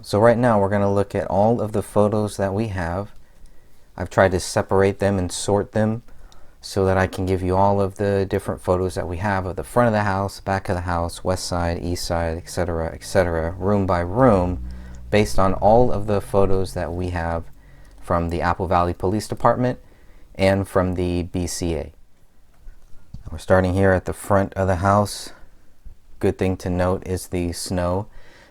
So right now we're going to look at all of the photos that we have. I've tried to separate them and sort them so that I can give you all of the different photos that we have of the front of the house, back of the house, west side, east side, etc., room by room, based on all of the photos that we have from the Apple Valley Police Department and from the BCA. We're starting here at the front of the house. Good thing to note is the snow.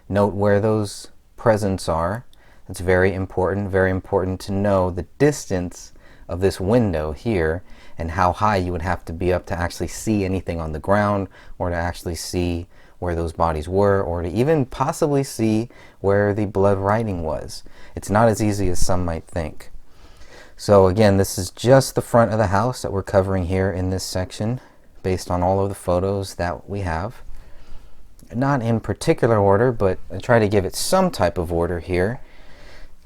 Note where those presents are. It's very important to know the distance of this window here and how high you would have to be up to actually see anything on the ground, or to actually see where those bodies were, or to even possibly see where the blood writing was. It's not as easy as some might think. So again, this is just the front of the house that we're covering here in this section based on all of the photos that we have. Not in particular order, but I try to give it some type of order here.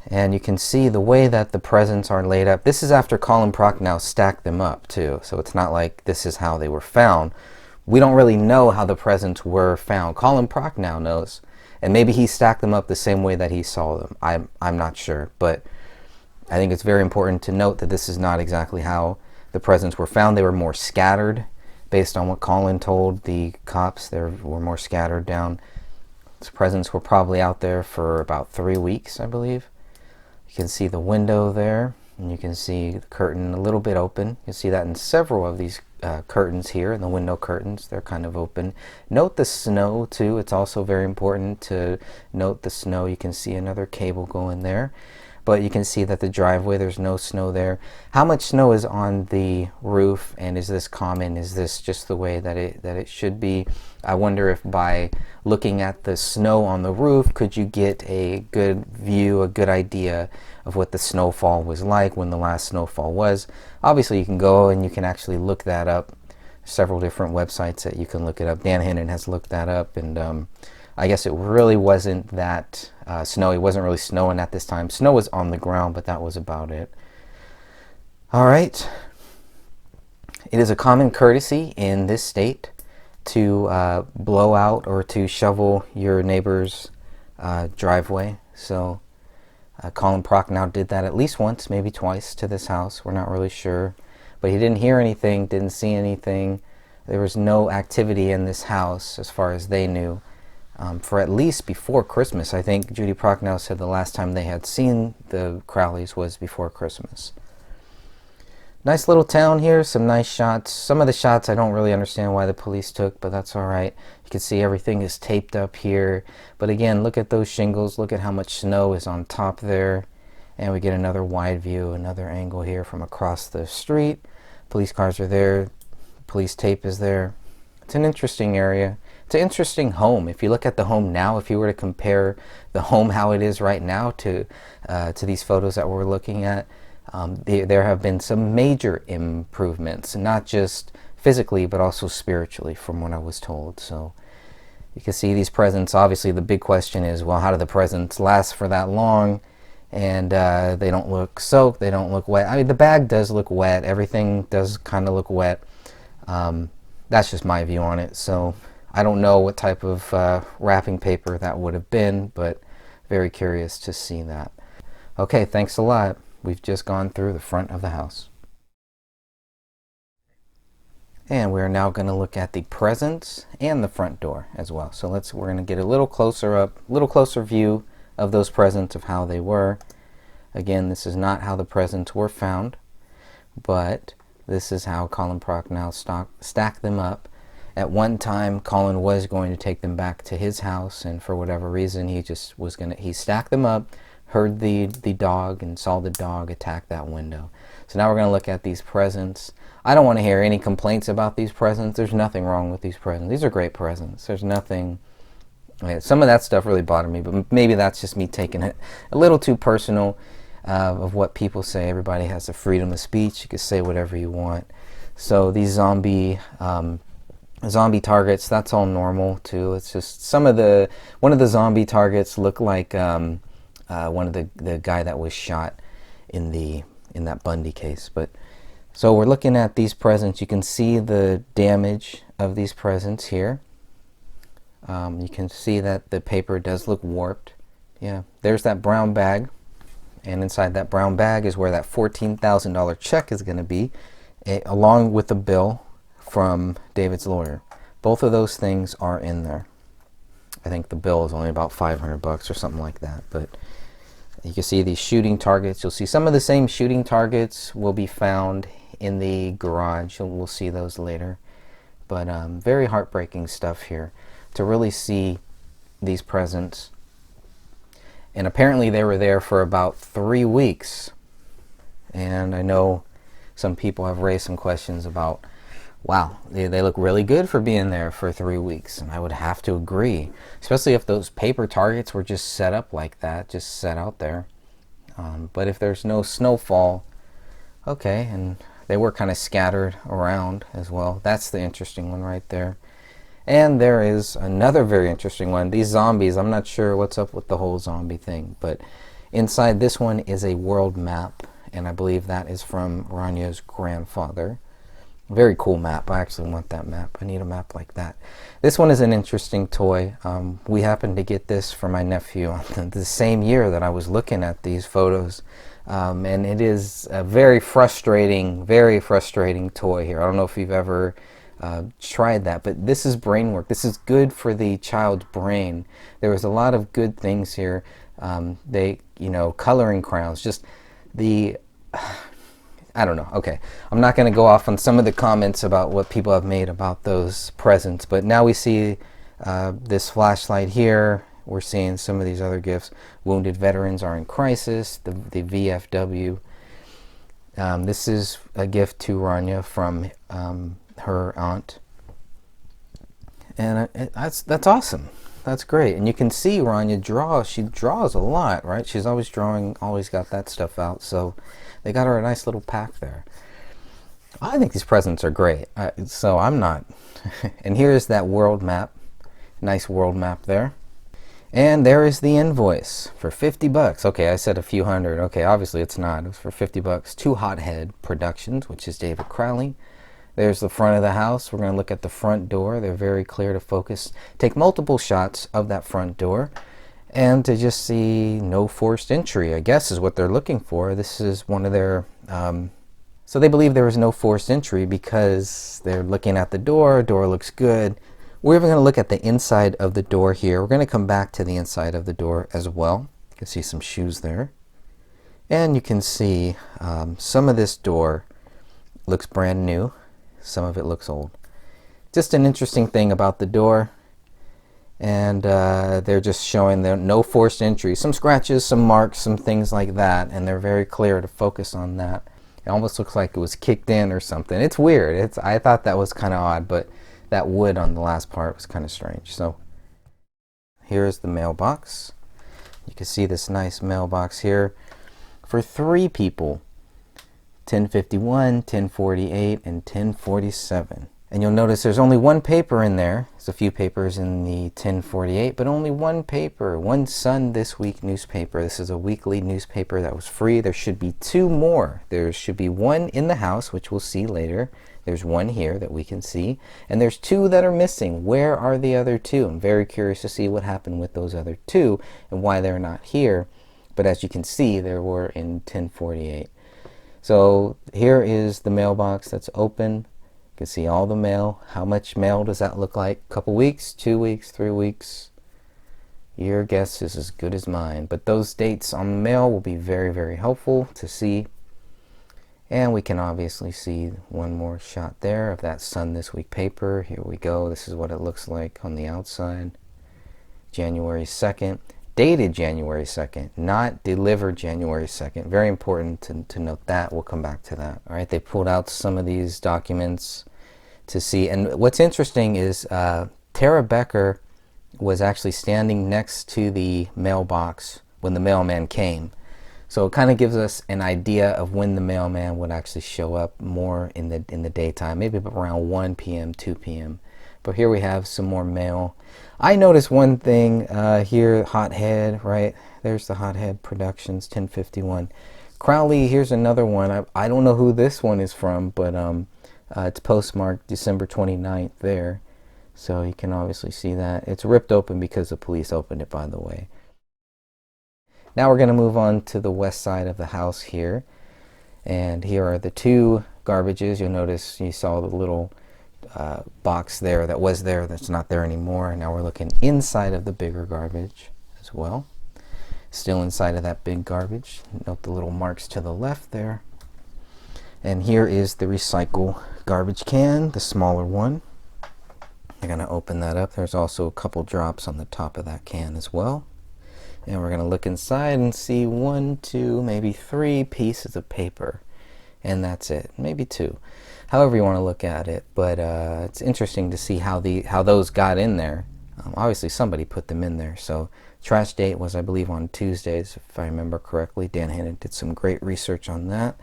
And you can see the way that the presents are laid up. This is after Colin Prochnow stacked them up too, so it's not like this is how they were found. We don't really know how the presents were found. Colin Prochnow knows, and maybe he stacked them up the same way that he saw them. I'm not sure, but I think it's very important to note that this is not exactly how the presents were found. They were more scattered. Based on what Colin told the cops, they were more scattered down. These presents were probably out there for about 3 weeks, I believe. You can see the window there, and you can see the curtain a little bit open. You can see that in several of these curtains here, and the window curtains, they're kind of open. Note the snow too. It's also very important to note the snow. You can see another cable going there. But you can see that the driveway, there's no snow there. How much snow is on the roof, and is this common? Is this just the way that it should be? I wonder if by looking at the snow on the roof, could you get a good view, a good idea of what the snowfall was like, when the last snowfall was. Obviously you can go and you can actually look that up. Several different websites that you can look it up. Dan Hinnon has looked that up, and I guess it really wasn't that snowy. It wasn't really snowing at this time. Snow was on the ground, but that was about it. All right. It is a common courtesy in this state to blow out or to shovel your neighbor's driveway. So Colin Prochnow did that at least once, maybe twice, to this house. We're not really sure. But he didn't hear anything, didn't see anything. There was no activity in this house as far as they knew. For at least before Christmas. I think Judy Prochnow said the last time they had seen the Crowleys was before Christmas. Nice little town here, some nice shots. Some of the shots I don't really understand why the police took, but that's alright. You can see everything is taped up here. But again, look at those shingles, look at how much snow is on top there. And we get another wide view, another angle here from across the street. Police cars are there, police tape is there. It's an interesting area. It's an interesting home. If you look at the home now, if you were to compare the home how it is right now to these photos that we're looking at, there have been some major improvements, not just physically but also spiritually, from what I was told. So you can see these presents. Obviously the big question is, well, how do the presents last for that long? And they don't look soaked, they don't look wet. I mean, the bag does look wet, everything does kind of look wet. That's just my view on it. So I don't know what type of wrapping paper that would have been, but very curious to see that. Okay, thanks a lot. We've just gone through the front of the house. And we're now going to look at the presents and the front door as well. So we're going to get a little closer view of those presents, of how they were. Again, this is not how the presents were found, but this is how Colin Prochnow stacked them up. At one time, Colin was going to take them back to his house, and for whatever reason, he stacked them up, heard the dog, and saw the dog attack that window. So now we're going to look at these presents. I don't want to hear any complaints about these presents. There's nothing wrong with these presents. These are great presents. There's nothing. Some of that stuff really bothered me, but maybe that's just me taking it a little too personal of what people say. Everybody has the freedom of speech. You can say whatever you want. So these zombie targets, that's all normal too. It's just one of the zombie targets looked like one of the guy that was shot in that Bundy case. But so we're looking at these presents. You can see the damage of these presents here. You can see that the paper does look warped. Yeah, there's that brown bag. And inside that brown bag is where that $14,000 check is going to be, along with the bill from David's lawyer. Both of those things are in there. I think the bill is only about $500 or something like that. But you can see these shooting targets. You'll see some of the same shooting targets will be found in the garage. We'll see those later. But very heartbreaking stuff here to really see these presents. And apparently they were there for about 3 weeks. And I know some people have raised some questions about, wow, they look really good for being there for 3 weeks. And I would have to agree, especially if those paper targets were just set up like that, just set out there. But if there's no snowfall, okay, and they were kind of scattered around as well. That's the interesting one right there. And there is another very interesting one. These zombies, I'm not sure what's up with the whole zombie thing, but inside this one is a world map, and I believe that is from Ranya's grandfather. Very cool map. I actually want that map. I need a map like that. This one is an interesting toy. We happened to get this for my nephew on the same year that I was looking at these photos. And it is a very frustrating toy here. I don't know if you've ever tried that, but this is brain work. This is good for the child's brain. There was a lot of good things here. Coloring crayons, just the I don't know. Okay, I'm not going to go off on some of the comments about what people have made about those presents, but now we see this flashlight here. We're seeing some of these other gifts. Wounded veterans are in crisis. The VFW. This is a gift to Rania from her aunt, and that's awesome. That's great. And you can see Rania draw. She draws a lot, right? She's always drawing, always got that stuff out. So they got her a nice little pack there. I think these presents are great. So I'm not. And here's that world map. Nice world map there. And there is the invoice for $50. Okay, I said a few hundred. Okay, obviously it's not. It was for $50 to Hothead Productions, which is David Crowley. There's the front of the house. We're going to look at the front door. They're very clear to focus. Take multiple shots of that front door and to just see no forced entry, I guess is what they're looking for. This is one of their... so they believe there was no forced entry because they're looking at the door. Door looks good. We're even going to look at the inside of the door here. We're going to come back to the inside of the door as well. You can see some shoes there. And you can see some of this door looks brand new. Some of it looks old. Just an interesting thing about the door. And they're just showing there no forced entry. Some scratches, some marks, some things like that. And they're very clear to focus on that. It almost looks like it was kicked in or something. It's weird. I thought that was kind of odd, but that wood on the last part was kind of strange. So here's the mailbox. You can see this nice mailbox here for 3 people. 1051, 1048, and 1047. And you'll notice there's only one paper in there. There's a few papers in the 1048, but only one paper. One Sun This Week newspaper. This is a weekly newspaper that was free. There should be 2 more. There should be one in the house, which we'll see later. There's one here that we can see. And there's 2 that are missing. Where are the other 2? I'm very curious to see what happened with those other 2 and why they're not here. But as you can see, there were in 1048. So here is the mailbox that's open. You can see all the mail. How much mail does that look like? A couple weeks, 2 weeks, 3 weeks? Your guess is as good as mine. But those dates on the mail will be very, very helpful to see. And we can obviously see one more shot there of that Sun This Week paper. Here we go. This is what it looks like on the outside. January 2nd. Dated January 2nd, not delivered January 2nd. Very important to note that. We'll come back to that. All right, they pulled out some of these documents to see. And what's interesting is Tara Becker was actually standing next to the mailbox when the mailman came. So it kind of gives us an idea of when the mailman would actually show up more in the daytime, maybe around 1 p.m., 2 p.m. But here we have some more mail. I noticed one thing here, Hothead, right? There's the Hothead Productions, 1051. Crowley, here's another one. I don't know who this one is from, but it's postmarked December 29th there. So you can obviously see that. It's ripped open because the police opened it, by the way. Now we're going to move on to the west side of the house here. And here are the two garbages. You'll notice you saw the little box there that was there that's not there anymore. Now we're looking inside of the bigger garbage as well. Still inside of that big garbage. Note the little marks to the left there. And here is the recycle garbage can, the smaller one. You're going to open that up. There's also a couple drops on the top of that can as well. And we're going to look inside and see 1, 2, maybe 3 pieces of paper. And that's it. Maybe 2. However you want to look at it. But it's interesting to see how those got in there. Obviously somebody put them in there. So trash date was, I believe, on Tuesdays, if I remember correctly. Dan Hannon did some great research on that.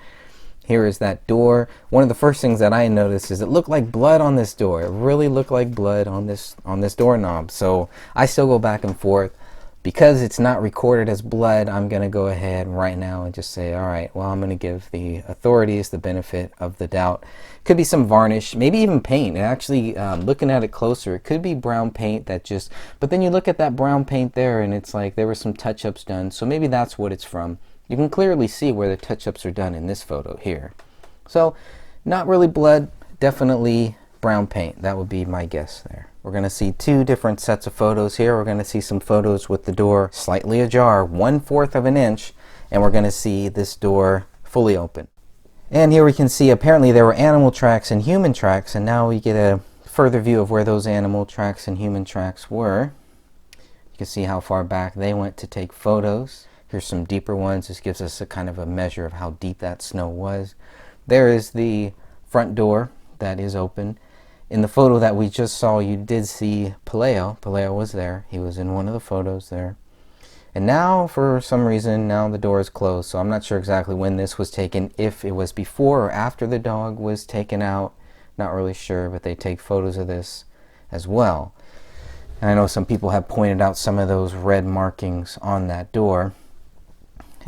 Here is that door. One of the first things that I noticed is it looked like blood on this door. It really looked like blood on this doorknob. So I still go back and forth. Because it's not recorded as blood, I'm going to go ahead right now and just say, all right, well, I'm going to give the authorities the benefit of the doubt. Could be some varnish, maybe even paint. And actually, looking at it closer, it could be brown paint that just, but then you look at that brown paint there and it's like there were some touch-ups done. So maybe that's what it's from. You can clearly see where the touch-ups are done in this photo here. So not really blood, definitely brown paint. That would be my guess there. We're going to see 2 different sets of photos here. We're going to see some photos with the door slightly ajar, 1/4 of an inch, and we're going to see this door fully open. And here we can see apparently there were animal tracks and human tracks, and now we get a further view of where those animal tracks and human tracks were. You can see how far back they went to take photos. Here's some deeper ones. This gives us a kind of a measure of how deep that snow was. There is the front door that is open. In the photo that we just saw, you did see Paleo. Paleo was there. He was in one of the photos there. And now, for some reason, now the door is closed. So I'm not sure exactly when this was taken, if it was before or after the dog was taken out. Not really sure, but they take photos of this as well. And I know some people have pointed out some of those red markings on that door.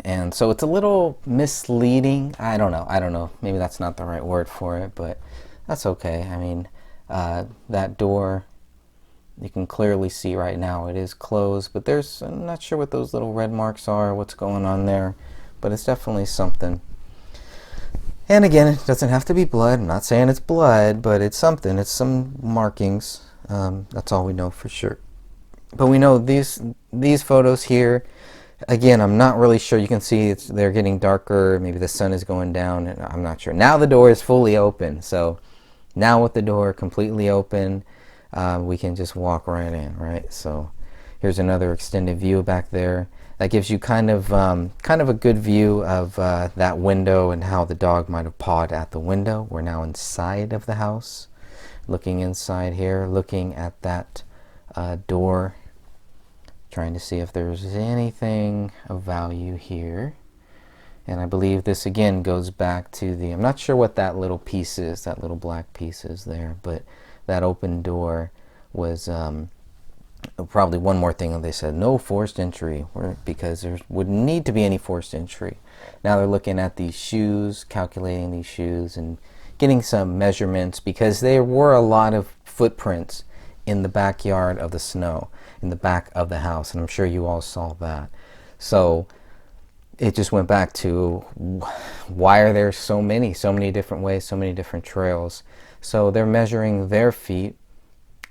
And so it's a little misleading. I don't know. Maybe that's not the right word for it, but that's okay. I mean, that door, you can clearly see right now it is closed, but I'm not sure what those little red marks are, what's going on there, but it's definitely something. And again, it doesn't have to be blood. I'm not saying it's blood, but it's something. It's some markings. That's all we know for sure. But we know these photos here, again, I'm not really sure. You can see they're getting darker. Maybe the sun is going down. And I'm not sure. Now the door is fully open. So now with the door completely open, we can just walk right in, right? So here's another extended view back there. That gives you kind of a good view of that window and how the dog might have pawed at the window. We're now inside of the house, looking inside here, looking at that door, trying to see if there's anything of value here. And I believe this again goes back to I'm not sure what that little piece is, that little black piece is there, but that open door was probably one more thing. They said no forced entry, because there wouldn't need to be any forced entry. Now they're looking at these shoes, calculating these shoes and getting some measurements, because there were a lot of footprints in the backyard of the snow, in the back of the house, and I'm sure you all saw that. So it just went back to why are there so many different ways, so many different trails. So they're measuring their feet,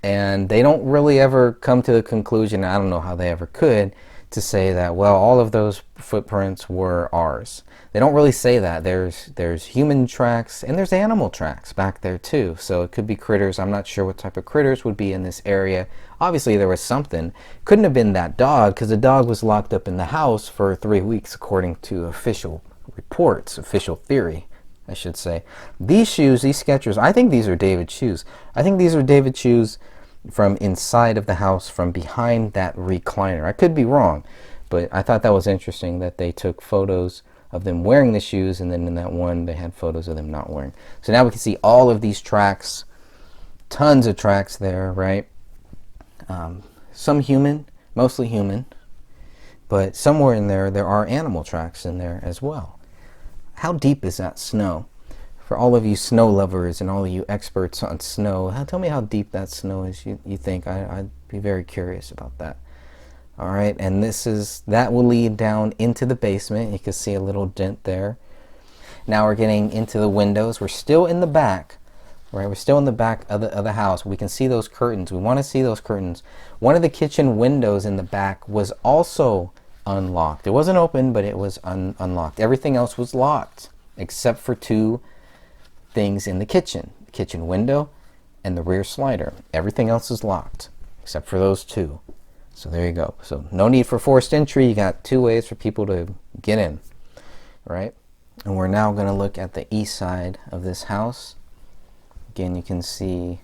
and they don't really ever come to the conclusion, I don't know how they ever could, to say that, well, all of those footprints were ours. They don't really say that. There's human tracks and there's animal tracks back there too. So it could be critters. I'm not sure what type of critters would be in this area. Obviously there was something. Couldn't have been that dog, because the dog was locked up in the house for 3 weeks according to official reports, official theory, I should say. These shoes, these Skechers, I think these are David's shoes. I think these are David's shoes from inside of the house, from behind that recliner. I could be wrong, but I thought that was interesting that they took photos of them wearing the shoes, and then in that one they had photos of them not wearing. So now we can see all of these tracks, tons of tracks there, right? Some human, mostly human, but somewhere in there are animal tracks in there as well. How deep is that snow? For all of you snow lovers and all of you experts on snow, tell me how deep that snow is, you think. I'd be very curious about that. All right, and that will lead down into the basement. You can see a little dent there. Now we're getting into the windows. We're still in the back, right? We're still in the back of the house. We can see those curtains. We want to see those curtains. One of the kitchen windows in the back was also unlocked. It wasn't open, but it was unlocked. Everything else was locked except for two things in the kitchen window and the rear slider. Everything else is locked except for those two. So there you go. So no need for forced entry. You got two ways for people to get in, right? And we're now going to look at the east side of this house. Again, you can see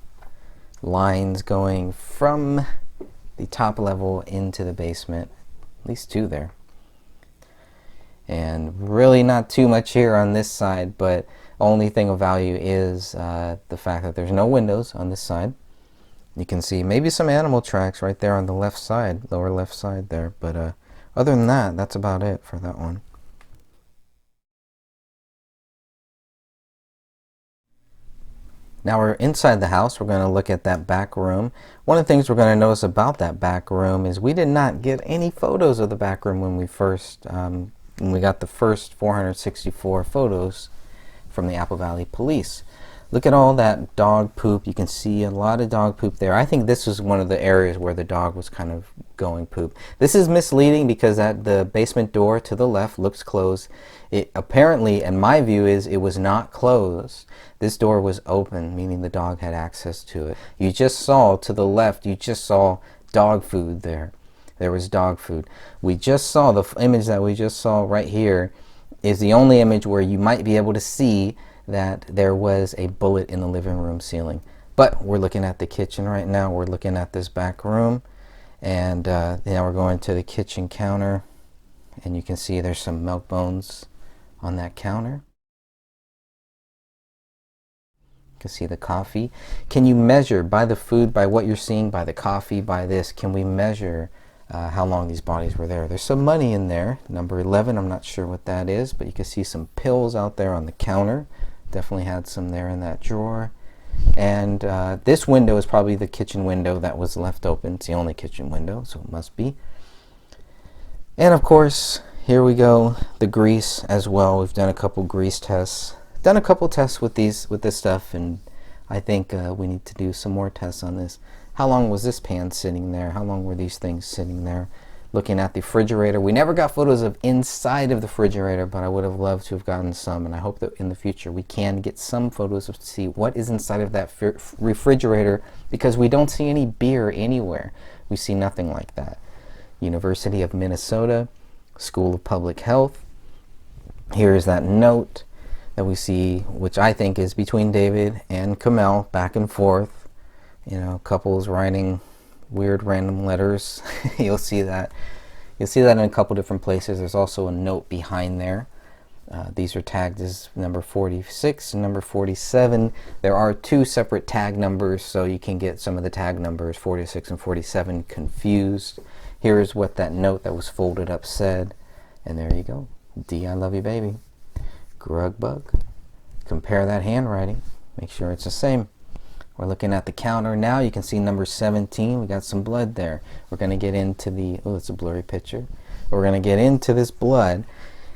lines going from the top level into the basement, at least two there. And really not too much here on this side, but only thing of value is the fact that there's no windows on this side. You can see maybe some animal tracks right there on the left side, lower left side there. But other than that, that's about it for that one. Now we're inside the house. We're going to look at that back room. One of the things we're going to notice about that back room is we did not get any photos of the back room when we got the first 464 photos from the Apple Valley Police. Look at all that dog poop. You can see a lot of dog poop there. I think this was one of the areas where the dog was kind of going poop. This is misleading because the basement door to the left looks closed. It apparently, in my view, it was not closed. This door was open, meaning the dog had access to it. You just saw to the left, you just saw dog food there. There was dog food. We just saw the image that we just saw right here is the only image where you might be able to see that there was a bullet in the living room ceiling. But we're looking at the kitchen right now. We're looking at this back room, and now we're going to the kitchen counter, and you can see there's some milk bones on that counter. You can see the coffee. Can you measure by the food, by what you're seeing, by the coffee, by this, can we measure how long these bodies were there? There's some money in there. Number 11, I'm not sure what that is, but you can see some pills out there on the counter. Definitely had some there in that drawer. And this window is probably the kitchen window that was left open. It's the only kitchen window, so it must be. And of course, here we go, the grease as well. We've done a couple grease tests. Done a couple tests with this stuff, and I think we need to do some more tests on this. How long was this pan sitting there? How long were these things sitting there? Looking at the refrigerator. We never got photos of inside of the refrigerator, but I would have loved to have gotten some, and I hope that in the future we can get some photos to see what is inside of that refrigerator, because we don't see any beer anywhere. We see nothing like that. University of Minnesota, School of Public Health. Here is that note that we see, which I think is between David and Kamel, back and forth. You know, couples writing weird random letters. You'll see that. You'll see that in a couple different places. There's also a note behind there. These are tagged as number 46 and number 47. There are two separate tag numbers, so you can get some of the tag numbers 46 and 47 confused. Here is what that note that was folded up said, and there you go. D, I love you, baby. Grug bug. Compare that handwriting. Make sure it's the same. We're looking at the counter now. You can see number 17. We got some blood there. We're going to get into the, oh, it's a blurry picture. We're going to get into this blood,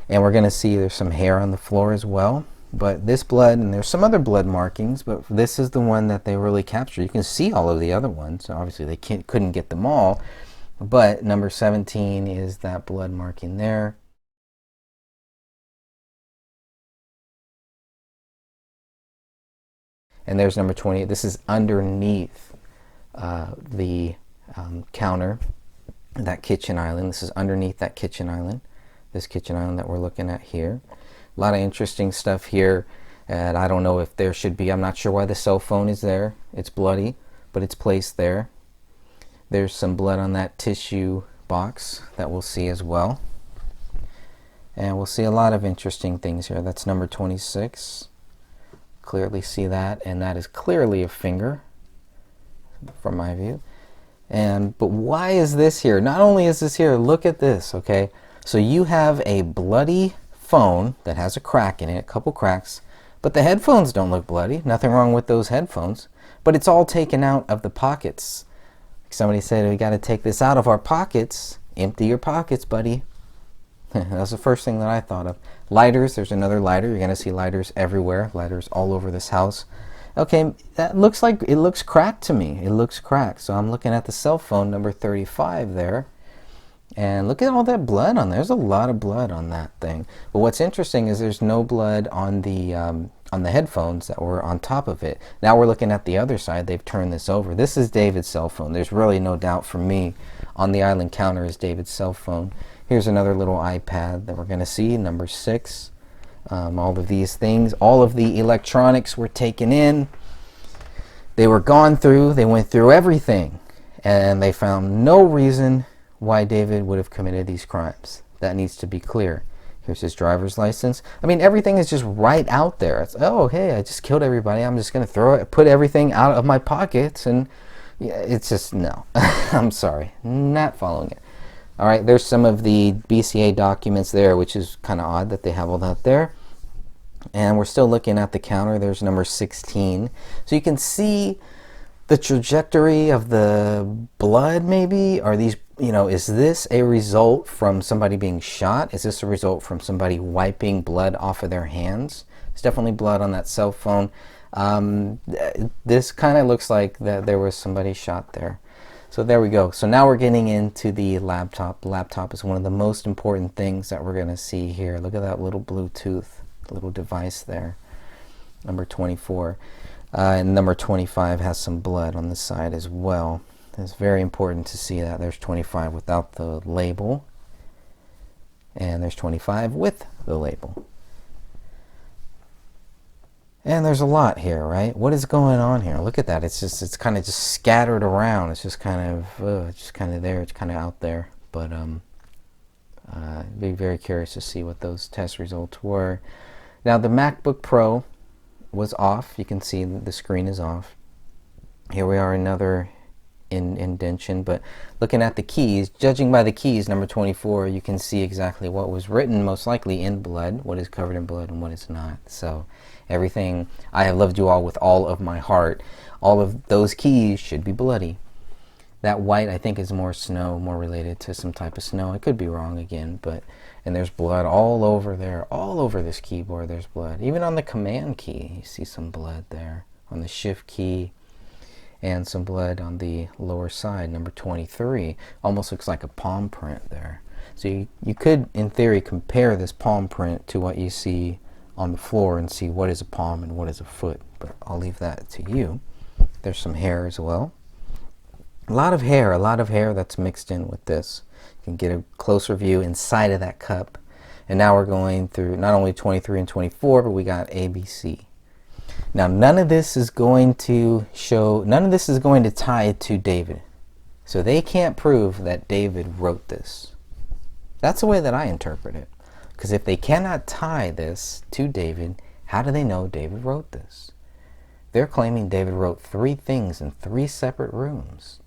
and we're going to see there's some hair on the floor as well. But this blood, and there's some other blood markings, but this is the one that they really captured. You can see all of the other ones. So obviously they couldn't get them all, but number 17 is that blood marking there. And there's number 20. This is underneath the counter, that kitchen island. This is underneath that kitchen island, this kitchen island that we're looking at here. A lot of interesting stuff here. And I don't know if there should be, I'm not sure why the cell phone is there. It's bloody, but it's placed there. There's some blood on that tissue box that we'll see as well. And we'll see a lot of interesting things here. That's number 26. Clearly see that, and that is clearly a finger from my view. But why is this here? Not only is this here, look at this, okay? So you have a bloody phone that has a crack in it, a couple cracks, but the headphones don't look bloody. Nothing wrong with those headphones, but it's all taken out of the pockets. Somebody said we got to take this out of our pockets empty your pockets, buddy. That's the first thing that I thought of. Lighters, there's another lighter. You're going to see lighters everywhere. Lighters all over this house. Okay, that looks like, it looks cracked to me. It looks cracked. So I'm looking at the cell phone, number 35 there. And look at all that blood on there. There's a lot of blood on that thing. But what's interesting is there's no blood on the headphones that were on top of it. Now we're looking at the other side. They've turned this over. This is David's cell phone. There's really no doubt for me. On the island counter is David's cell phone. Here's another little iPad that we're going to see, number 6. All of these things, all of the electronics were taken in. They were gone through. They went through everything. And they found no reason why David would have committed these crimes. That needs to be clear. Here's his driver's license. I mean, everything is just right out there. It's, oh, hey, I just killed everybody. I'm just going to put everything out of my pockets. And yeah, it's just, no. I'm sorry. Not following it. All right, there's some of the BCA documents there, which is kind of odd that they have all that there. And we're still looking at the counter. There's number 16. So you can see the trajectory of the blood, maybe. Are these, you know, is this a result from somebody being shot? Is this a result from somebody wiping blood off of their hands? There's definitely blood on that cell phone. This kind of looks like that there was somebody shot there. So there we go. So now we're getting into the laptop. The laptop is one of the most important things that we're going to see here. Look at that little Bluetooth little device there. Number 24. And number 25 has some blood on the side as well. It's very important to see that. There's 25 without the label. And there's 25 with the label. And there's a lot here, right? What is going on here? Look at that. It's kind of just scattered around. It's just kind of there. It's kind of out there. But be very curious to see what those test results were. Now the MacBook Pro was off. You can see the screen is off. Here we are, another indentation. But looking at the keys, judging by the keys, number 24, you can see exactly what was written, most likely in blood, what is covered in blood and what is not. So everything, I have loved you all with all of my heart. All of those keys should be bloody. That white, I think, is more snow, more related to some type of snow. I could be wrong again, but, and there's blood all over there, all over this keyboard there's blood. Even on the command key, you see some blood there. On the shift key, and some blood on the lower side, number 23. Almost looks like a palm print there. So you could, in theory, compare this palm print to what you see on the floor and see what is a palm and what is a foot, but I'll leave that to you. There's some hair as well. A lot of hair that's mixed in with this. You can get a closer view inside of that cup. And now we're going through not only 23 and 24, but we got ABC. Now none of this is going to tie to David. So they can't prove that David wrote this. That's the way that I interpret it. Because if they cannot tie this to David, how do they know David wrote this? They're claiming David wrote 3 things in 3 separate rooms.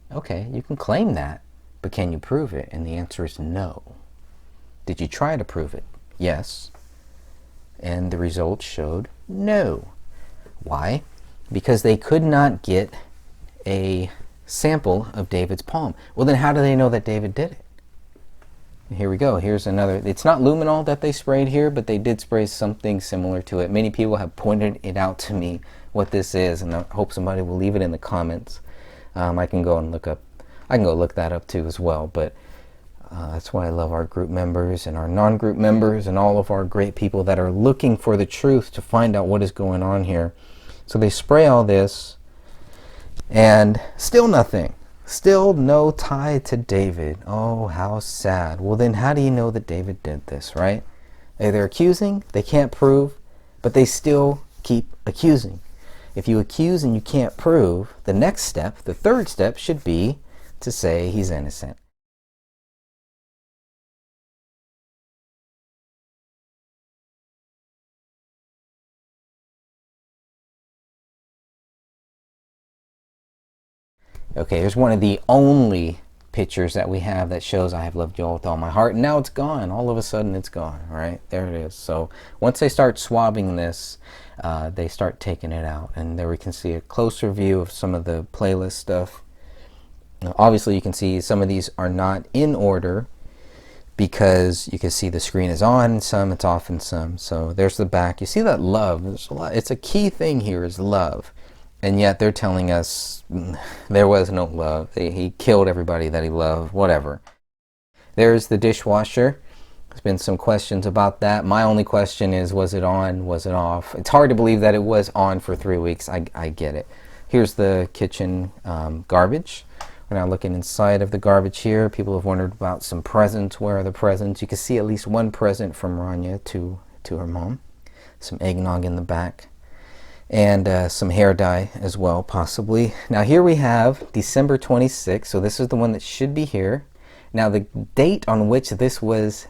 Okay, you can claim that, but can you prove it? And the answer is no. Did you try to prove it? Yes. And the results showed no. Why? Because they could not get a sample of David's palm. Well, then how do they know that David did it? Here we go. Here's another. It's not luminol that they sprayed here, but they did spray something similar to it. Many people have pointed it out to me what this is, and I hope somebody will leave it in the comments. I can go and look that up too as well. But that's why I love our group members and our non-group members and all of our great people that are looking for the truth to find out what is going on here. So they spray all this, and still nothing. Still no tie to David. Oh, how sad. Well, then how do you know that David did this, right? They're accusing, they can't prove, but they still keep accusing. If you accuse and you can't prove, the next step, the third step, should be to say he's innocent. Okay, here's one of the only pictures that we have that shows I have loved you all with all my heart, and now it's gone. All of a sudden it's gone, right? There it is. So once they start swabbing this, they start taking it out, and there we can see a closer view of some of the playlist stuff. Now, obviously, you can see some of these are not in order because you can see the screen is on in some, it's off in some. So there's the back. You see that love. There's a lot. It's a key thing here is love. And yet they're telling us there was no love. He killed everybody that he loved, whatever. There's the dishwasher. There's been some questions about that. My only question is, was it on? Was it off? It's hard to believe that it was on for 3 weeks. I get it. Here's the kitchen garbage. We're now looking inside of the garbage here. People have wondered about some presents. Where are the presents? You can see at least one present from Rania to her mom. Some eggnog in the back. And some hair dye as well, possibly. Now here we have December 26th. So this is the one that should be here. Now the date on which this was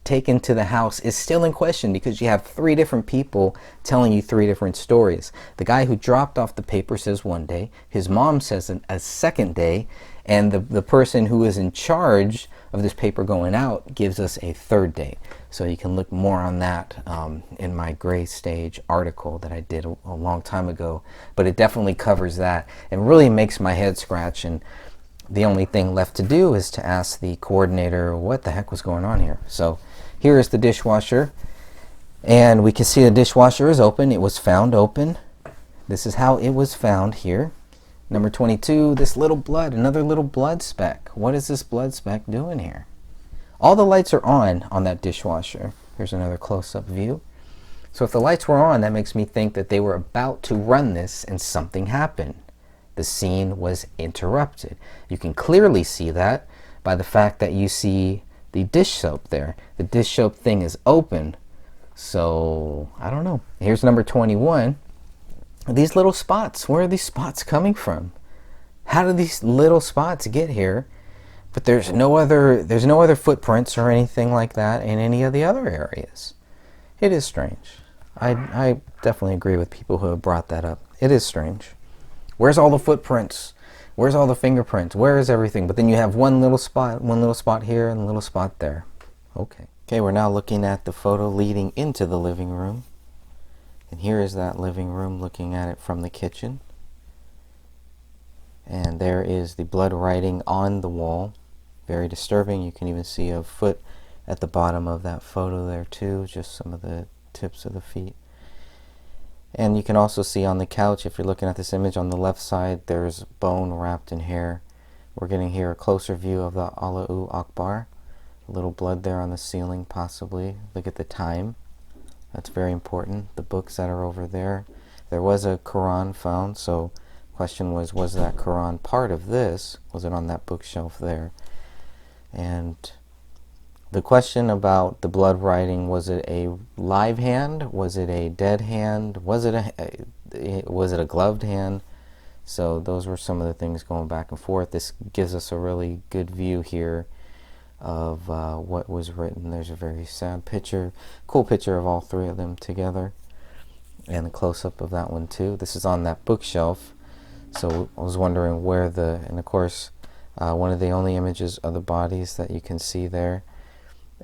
taken to the house is still in question because you have 3 different people telling you 3 different stories. The guy who dropped off the paper says one day, his mom says a second day, and the person who is in charge of this paper going out gives us a 3rd day. So you can look more on that in my gray stage article that I did a long time ago, but it definitely covers that and really makes my head scratch. And the only thing left to do is to ask the coordinator what the heck was going on here. So here is the dishwasher, and we can see the dishwasher is open. It was found open. This is how it was found here. Number 22, this little blood, another little blood speck. What is this blood speck doing here? All the lights are on that dishwasher. Here's another close-up view. So if the lights were on, that makes me think that they were about to run this and something happened. The scene was interrupted. You can clearly see that by the fact that you see the dish soap there. The dish soap thing is open. So, I don't know. Here's number 21. These little spots, where are these spots coming from? How do these little spots get here? But there's no other footprints or anything like that in any of the other areas. It is strange. I definitely agree with people who have brought that up. It is strange. Where's all the footprints? Where's all the fingerprints? Where is everything? But then you have one little spot here and a little spot there. Okay. Okay, we're now looking at the photo leading into the living room. And here is that living room looking at it from the kitchen. And there is the blood writing on the wall. Very disturbing. You can even see a foot at the bottom of that photo there too, just some of the tips of the feet. And you can also see on the couch, if you're looking at this image on the left side, there's bone wrapped in hair. We're getting here a closer view of the Allahu Akbar. A little blood there on the ceiling, possibly. Look at the time. That's very important. The books that are over there. There was a Quran found, so the question was that Quran part of this? Was it on that bookshelf there? And the question about the blood writing, was it a live hand? Was it a dead hand? Was it a gloved hand? So those were some of the things going back and forth. This gives us a really good view here of what was written. There's a very sad picture, cool picture of all 3 of them together, and a close-up of that one too. This is on that bookshelf, so I was wondering where and of course one of the only images of the bodies that you can see there,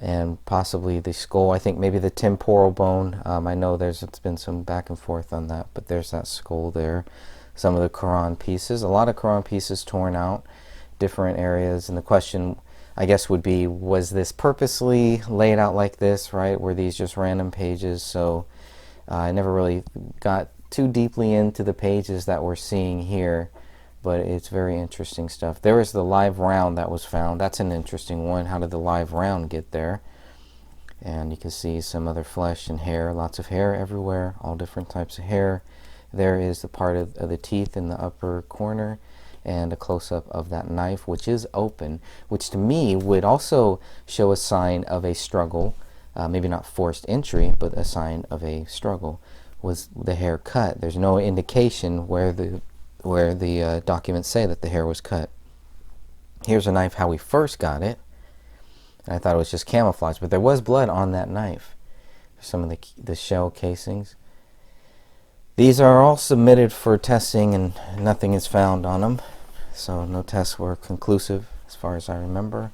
and possibly the skull. I think maybe the temporal bone. I know it's been some back and forth on that, but there's that skull there. Some of the Quran pieces, a lot of Quran pieces torn out, different areas, and the question, I guess, would be, was this purposely laid out like this, right? Were these just random pages? So I never really got too deeply into the pages that we're seeing here, but it's very interesting stuff. There was the live round that was found. That's an interesting one. How did the live round get there? And you can see some other flesh and hair, lots of hair everywhere, all different types of hair. There is the part of the teeth in the upper corner, and a close-up of that knife, which is open, which to me would also show a sign of a struggle, maybe not forced entry, but a sign of a struggle. Was the hair cut? There's no indication where the documents say that the hair was cut. Here's a knife, how we first got it. And I thought it was just camouflage, but there was blood on that knife. Some of the shell casings. These are all submitted for testing, and nothing is found on them. So no tests were conclusive as far as I remember.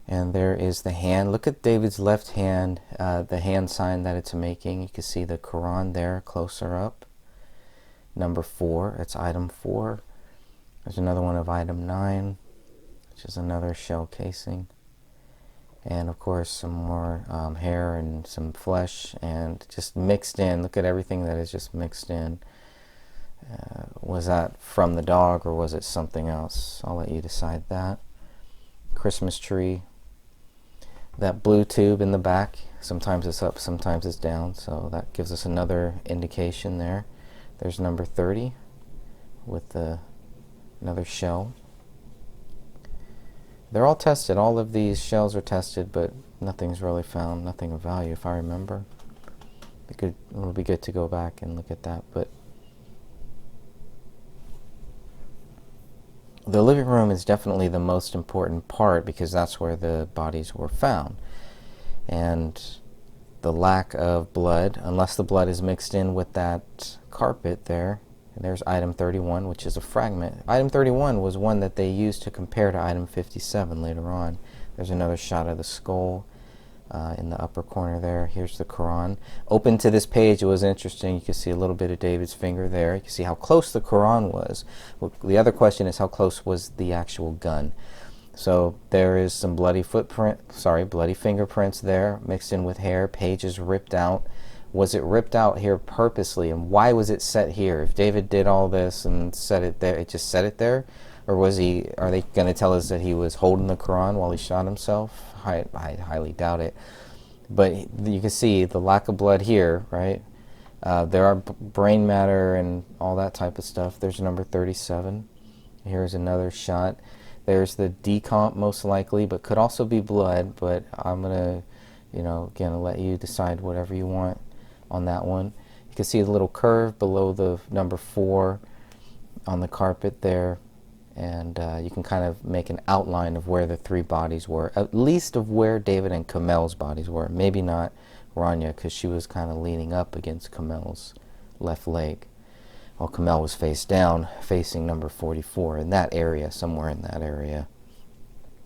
And there is the hand. Look at David's left hand, the hand sign that it's making. You can see the Quran there closer up. Number 4, it's item 4. There's another one of item 9, which is another shell casing. And of course some more hair and some flesh, and just mixed in. Look at everything that is just mixed in. Was that from the dog or was it something else? I'll let you decide that. Christmas tree. That blue tube in the back, sometimes it's up, sometimes it's down, so that gives us another indication there. There's number 30 with another shell. They're all tested. All of these shells are tested, but nothing's really found, nothing of value if I remember. It would be good to go back and look at that. But the living room is definitely the most important part because that's where the bodies were found. And the lack of blood, unless the blood is mixed in with that carpet there. And there's item 31, which is a fragment. Item 31 was one that they used to compare to item 57 later on. There's another shot of the skull in the upper corner there. Here's the Quran. Open to this page, it was interesting. You can see a little bit of David's finger there. You can see how close the Quran was. Well, the other question is how close was the actual gun. So there is some bloody fingerprints there mixed in with hair. Pages ripped out. Was it ripped out here purposely, and why was it set here? If David did all this and set it there, it just set it there, or are they going to tell us that he was holding the Quran while he shot himself? I highly doubt it. But you can see the lack of blood here, right? There are brain matter and all that type of stuff. There's number 37. Here's another shot. There's the decomp most likely, but could also be blood. But I'm gonna, again, let you decide whatever you want on that one. You can see the little curve below the number 4 on the carpet there, and you can kind of make an outline of where the 3 bodies were, at least of where David and Kamel's bodies were. Maybe not Rania, because she was kind of leaning up against Kamel's left leg, while Kamel was face down, facing number 44, in that area, somewhere in that area.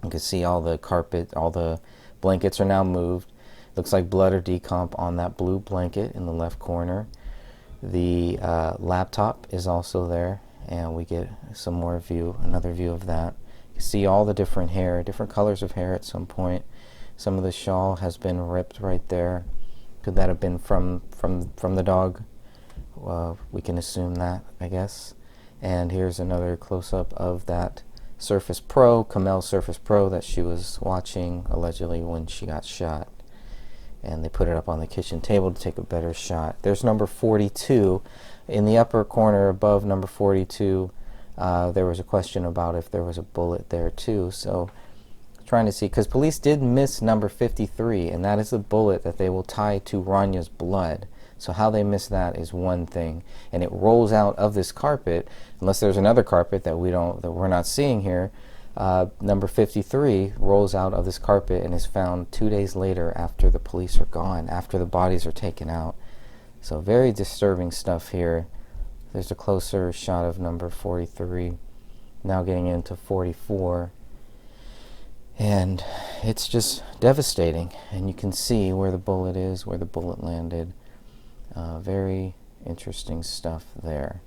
You can see all the carpet, all the blankets are now moved. Looks like blood or decomp on that blue blanket in the left corner. The laptop is also there, and we get some more another view of that. You can see all the different hair, different colors of hair at some point. Some of the shawl has been ripped right there. Could that have been from the dog? We can assume that, I guess. And here's another close-up of that Surface Pro, Kamel's Surface Pro, that she was watching allegedly when she got shot. And they put it up on the kitchen table to take a better shot. There's number 42. In the upper corner above number 42, there was a question about if there was a bullet there too. So trying to see, because police did miss number 53, and that is the bullet that they will tie to Rania's blood. So how they miss that is one thing, and it rolls out of this carpet, unless there's another carpet that we're not seeing here. Number 53 rolls out of this carpet and is found 2 days later after the police are gone, after the bodies are taken out. So very disturbing stuff here. There's a closer shot of number 43. Now getting into 44. And it's just devastating. And you can see where the bullet is, where the bullet landed. Very interesting stuff there.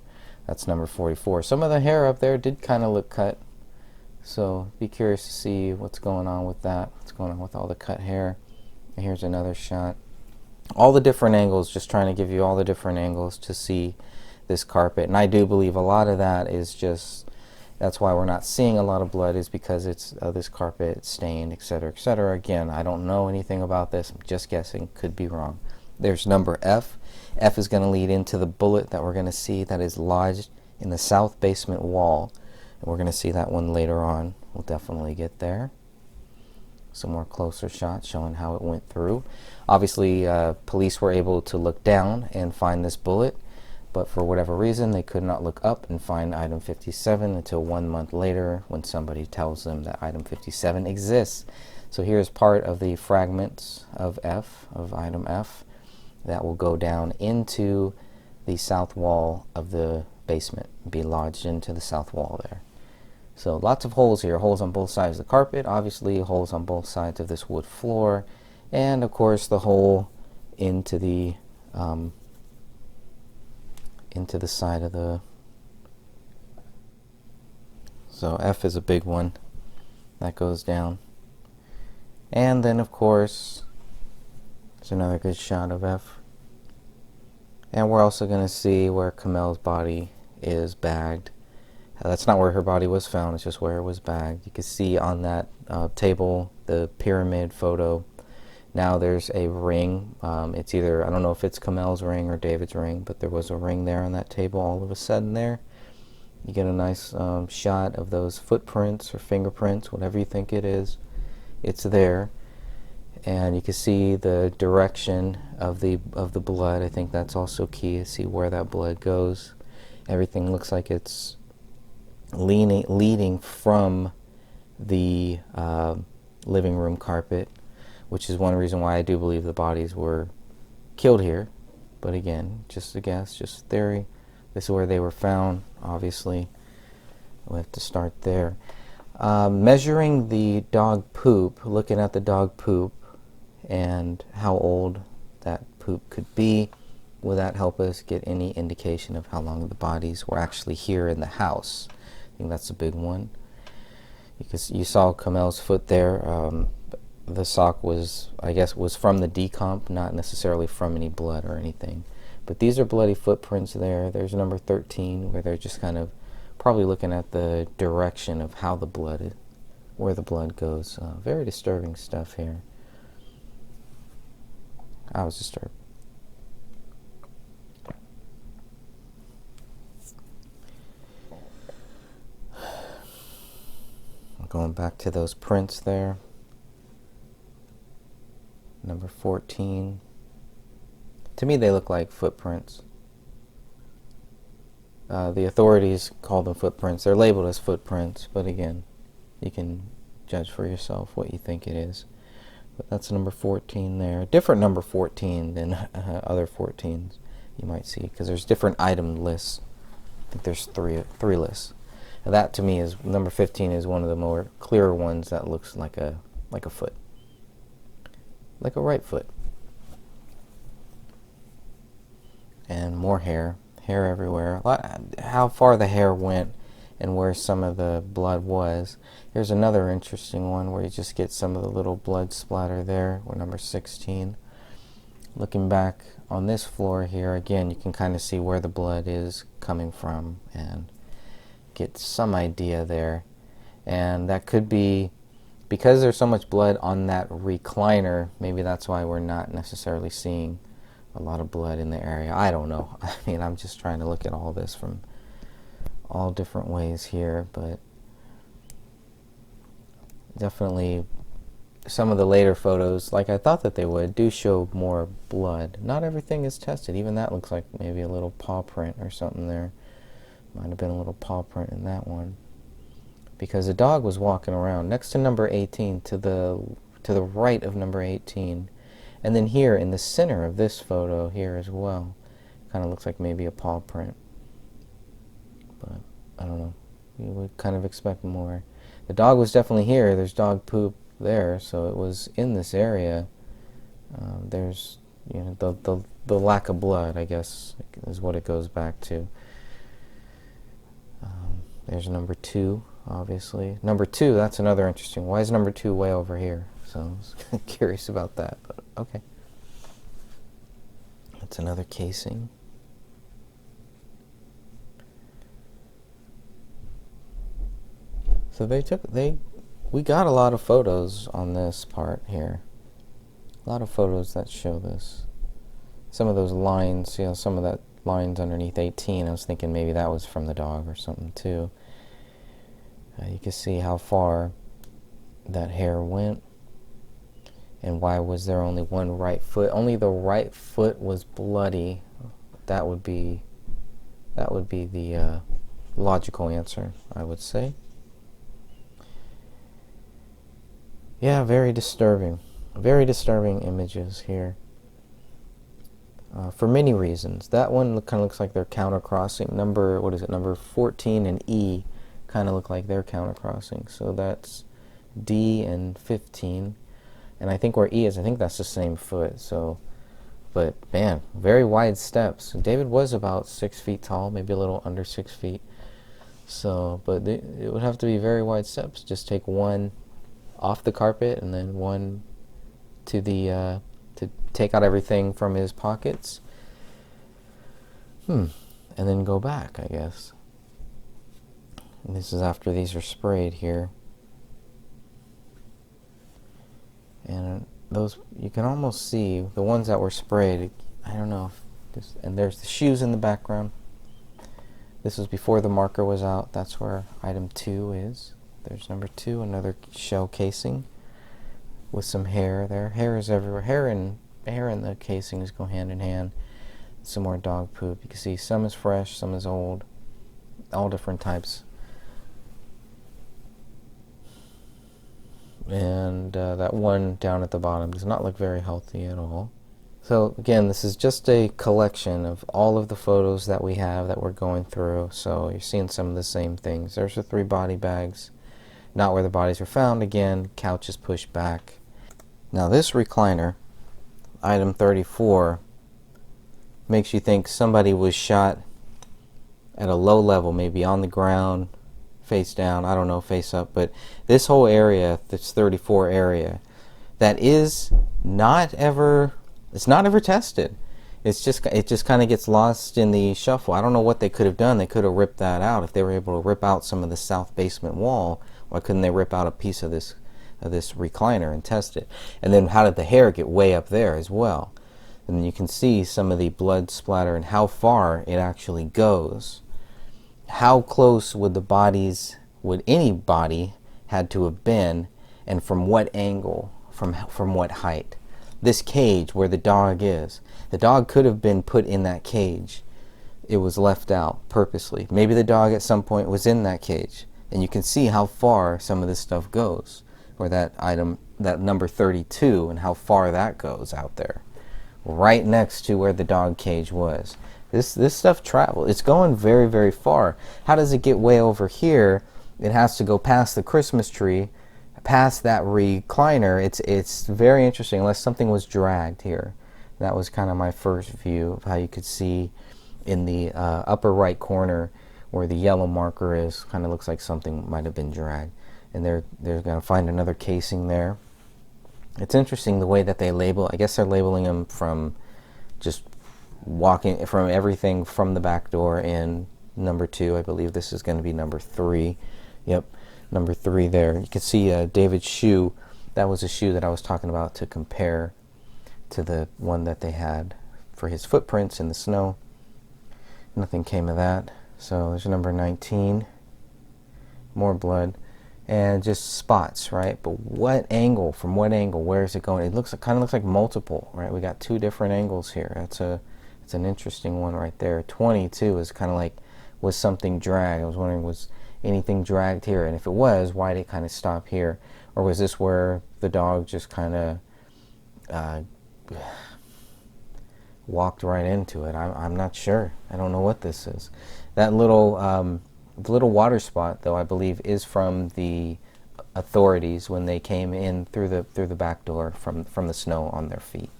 That's number 44. Some of the hair up there did kind of look cut. So be curious to see what's going on with that. What's going on with all the cut hair. And here's another shot. All the different angles, just trying to give you all the different angles to see this carpet. And I do believe a lot of that is just, that's why we're not seeing a lot of blood, is because it's this carpet stained, etc., etc. Again, I don't know anything about this. I'm just guessing. Could be wrong. There's number F. F is going to lead into the bullet that we're going to see that is lodged in the south basement wall. And we're going to see that one later on. We'll definitely get there. Some more closer shots showing how it went through. Obviously, police were able to look down and find this bullet, but for whatever reason, they could not look up and find item 57 until 1 month later when somebody tells them that item 57 exists. So here's part of the fragments of item F, that will go down into the south wall of the basement, be lodged into the south wall there. So lots of holes here, holes on both sides of the carpet, obviously holes on both sides of this wood floor, and of course the hole into the side of the So F is a big one that goes down. And then of course, there's another good shot of F. And we're also going to see where Kamel's body is bagged. That's not where her body was found, it's just where it was bagged. You can see on that table, the pyramid photo, now there's a ring. It's either, I don't know if it's Kamel's ring or David's ring, but there was a ring there on that table all of a sudden there. You get a nice shot of those footprints or fingerprints, whatever you think it is. It's there. And you can see the direction of the blood. I think that's also key to see where that blood goes. Everything looks like it's leading from the living room carpet, which is one reason why I do believe the bodies were killed here. But again, just a guess, just a theory. This is where they were found, obviously. We'll have to start there. Measuring the dog poop, looking at the dog poop and how old that poop could be, will that help us get any indication of how long the bodies were actually here in the house? I think that's a big one. Because you saw Kamel's foot there. The sock was, I guess, was from the decomp, not necessarily from any blood or anything. But these are bloody footprints there. There's number 13, where they're just kind of probably looking at the direction of how the blood is, where the blood goes. Very disturbing stuff here. I was disturbed. Going back to those prints there. Number 14. To me, they look like footprints. The authorities call them footprints. They're labeled as footprints, but again, you can judge for yourself what you think it is. But that's number 14 there. Different number 14 than other 14s you might see, because there's different item lists. I think there's three lists. And that to me is number 15 is one of the more clearer ones that looks like a foot, like a right foot. And more hair everywhere. How far the hair went and where some of the blood was. Here's another interesting one where you just get some of the little blood splatter there. We're number 16. Looking back on this floor here, again, you can kind of see where the blood is coming from and get some idea there. And that could be because there's so much blood on that recliner. Maybe that's why we're not necessarily seeing a lot of blood in the area. I don't know. I mean, I'm just trying to look at all this from all different ways here, but definitely some of the later photos, like I thought that they would, do show more blood. Not everything is tested. Even that looks like maybe a little paw print or something there. Might have been a little paw print in that one. Because the dog was walking around next to number 18, to the right of number 18. And then here in the center of this photo here as well. Kind of looks like maybe a paw print. But I don't know. You would kind of expect more. The dog was definitely here. There's dog poop there, so it was in this area. There's, you know, the lack of blood, I guess, is what it goes back to. There's number 2, obviously. Number 2, that's another interesting. Why is number 2 way over here? So I was curious about that, but okay. That's another casing. So we got a lot of photos on this part here. A lot of photos that show this. Some of those lines, you know, some of that lines underneath 18, I was thinking maybe that was from the dog or something too. You can see how far that hair went. And why was there only one right foot? Only the right foot was bloody. That would be the logical answer, I would say. Yeah, very disturbing. Very disturbing images here. For many reasons. That one kind of looks like they're countercrossing. Number 14 and E kind of look like they're countercrossing. So that's D and 15. And I think where E is, I think that's the same foot. So, but man, very wide steps. David was about 6 feet tall, maybe a little under 6 feet. So, but it would have to be very wide steps. Just take one off the carpet and then one to the to take out everything from his pockets. And then go back, I guess. And this is after these are sprayed here. And those, you can almost see the ones that were sprayed. I don't know if this, and there's the shoes in the background. This was before the marker was out. That's where item 2 is. There's number 2, another shell casing with some hair there. Hair is everywhere. Hair and the casings go hand in hand. Some more dog poop. You can see some is fresh, some is old. All different types. And that one down at the bottom does not look very healthy at all. So again, this is just a collection of all of the photos that we have that we're going through. So you're seeing some of the same things. There's the 3 body bags. Not where the bodies were found. Again, couch is pushed back. Now this recliner, item 34, makes you think somebody was shot at a low level, maybe on the ground, face down, I don't know, face up. But this whole area, this 34 area, that is not ever... it's not ever tested. It just kind of gets lost in the shuffle. I don't know what they could have done. They could have ripped that out. If they were able to rip out some of the south basement wall, why couldn't they rip out a piece of this recliner and test it? And then how did the hair get way up there as well? And then you can see some of the blood splatter and how far it actually goes. How close would any body had to have been, and from what angle, from what height? This cage where the dog is. The dog could have been put in that cage. It was left out purposely. Maybe the dog at some point was in that cage. And you can see how far some of this stuff goes. Or that item, that number 32, and how far that goes out there. Right next to where the dog cage was. This stuff travels. It's going very, very far. How does it get way over here? It has to go past the Christmas tree, past that recliner. It's very interesting, unless something was dragged here. That was kind of my first view of how you could see in the upper right corner where the yellow marker is. Kind of looks like something might have been dragged. And they're going to find another casing there. It's interesting the way that they label. I guess they're labeling them from just walking from everything from the back door in number 2. I believe this is going to be number 3. Yep. Number 3 there. You can see David's shoe. That was a shoe that I was talking about to compare to the one that they had for his footprints in the snow. Nothing came of that. So there's number 19. More blood. And just spots, right? But what angle? From what angle? Where is it going? It kind of looks like multiple, right? We got 2 different angles here. It's an interesting one right there. 22 is kind of like, was something dragged? I was wondering, was anything dragged here? And if it was, why did it kind of stop here? Or was this where the dog just kind of walked right into it? I'm not sure. I don't know what this is. That little the little water spot, though, I believe is from the authorities when they came in through the back door from the snow on their feet.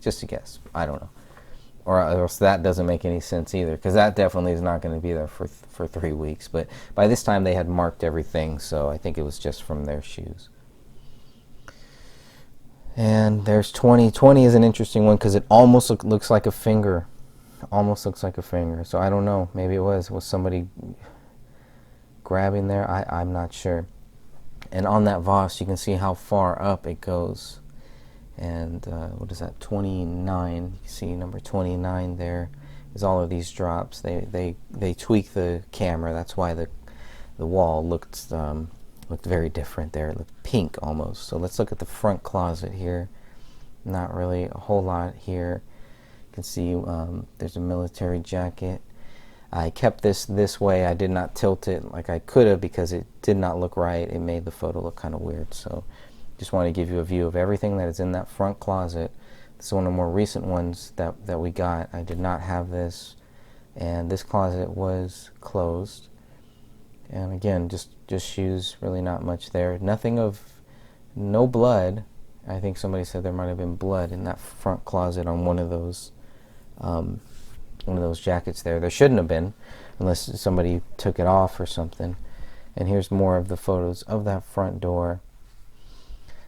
Just a guess. I don't know. Or else that doesn't make any sense either, because that definitely is not going to be there for 3 weeks. But by this time they had marked everything, so I think it was just from their shoes. And there's 20. 20 is an interesting one because it almost looks like a finger. Almost looks like a finger. So I don't know. Maybe it was somebody grabbing there. I'm not sure. And on that Voss, you can see how far up it goes. And what is that? 29. You see number 29 there is all of these drops. They tweak the camera. That's why the wall looked very different there. It looked pink almost. So let's look at the front closet here. Not really a whole lot here. You can see there's a military jacket. I kept this way. I did not tilt it like I could have because it did not look right. It made the photo look kind of weird. So just want to give you a view of everything that is in that front closet. This is one of the more recent ones that we got. I did not have this, and this closet was closed. And again, just shoes, really not much there. No blood. I think somebody said there might have been blood in that front closet on one of those jackets there. There shouldn't have been. unless somebody took it off or something. And here's more of the photos of that front door.